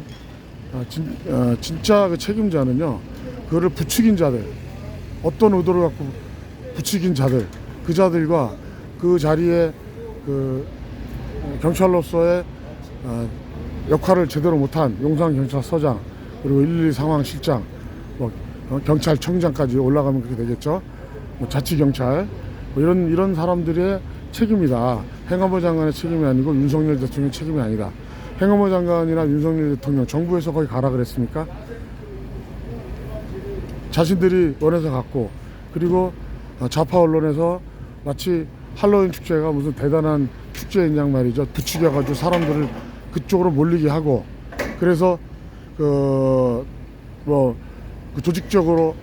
진짜 그 책임자는요, 그거를 부추긴 자들, 어떤 의도를 갖고 부추긴 자들, 그 자들과 그 자리에 그 경찰로서의 역할을 제대로 못한 용산경찰서장, 그리고 112 상황실장, 뭐 경찰청장까지 올라가면 그렇게 되겠죠. 뭐 자치경찰, 뭐 이런 사람들의 책임이다. 행안부 장관의 책임이 아니고 윤석열 대통령의 책임이 아니다. 행안부 장관이나 윤석열 대통령, 정부에서 거기 가라 그랬습니까? 자신들이 원해서 갔고, 그리고 좌파 언론에서 마치 할로윈 축제가 무슨 대단한 축제인 양 말이죠. 부추겨가지고 사람들을 그쪽으로 몰리게 하고, 그래서 조직적으로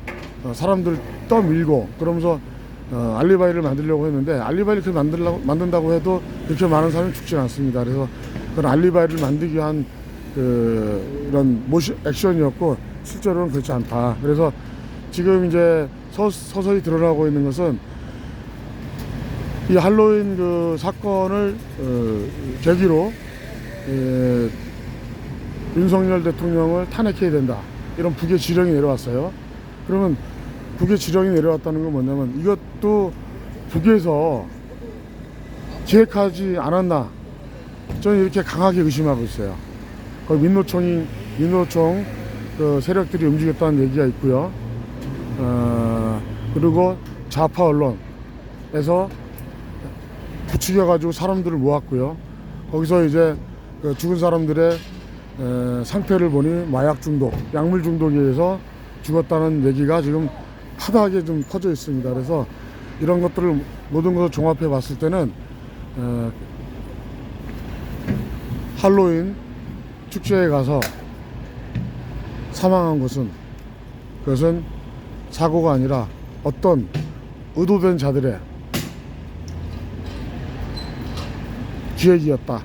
사람들 떠밀고, 그러면서 알리바이를 만들려고 했는데, 알리바이를 그렇게 만든다고 해도 그렇게 많은 사람이 죽지 않습니다. 그래서 그런 알리바이를 만들기 위한 이런 액션이었고, 실제로는 그렇지 않다. 그래서 지금 이제 서서히 드러나고 있는 것은, 이 할로윈 그 사건을 계기로 윤석열 대통령을 탄핵해야 된다, 이런 북의 지령이 내려왔어요. 그러면 북의 지령이 내려왔다는 건 뭐냐면, 이것도 북에서 기획하지 않았나, 저는 이렇게 강하게 의심하고 있어요. 민노총 그 세력들이 움직였다는 얘기가 있고요. 그리고 좌파 언론에서 부추겨가지고 사람들을 모았고요. 거기서 이제 그 죽은 사람들의 상태를 보니 마약 중독, 약물 중독에 의해서 죽었다는 얘기가 지금 파다하게 좀 퍼져 있습니다. 그래서 이런 것들을 모든 것을 종합해 봤을 때는 할로윈 축제에 가서 사망한 그것은 사고가 아니라 어떤 의도된 자들의 기획이었다.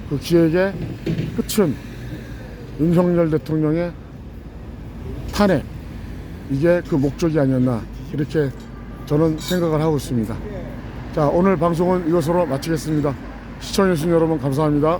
그 기획의 끝은 윤석열 대통령의 탄핵, 이게 그 목적이 아니었나, 이렇게 저는 생각을 하고 있습니다. 자, 오늘 방송은 이것으로 마치겠습니다. 시청해주신 여러분 감사합니다.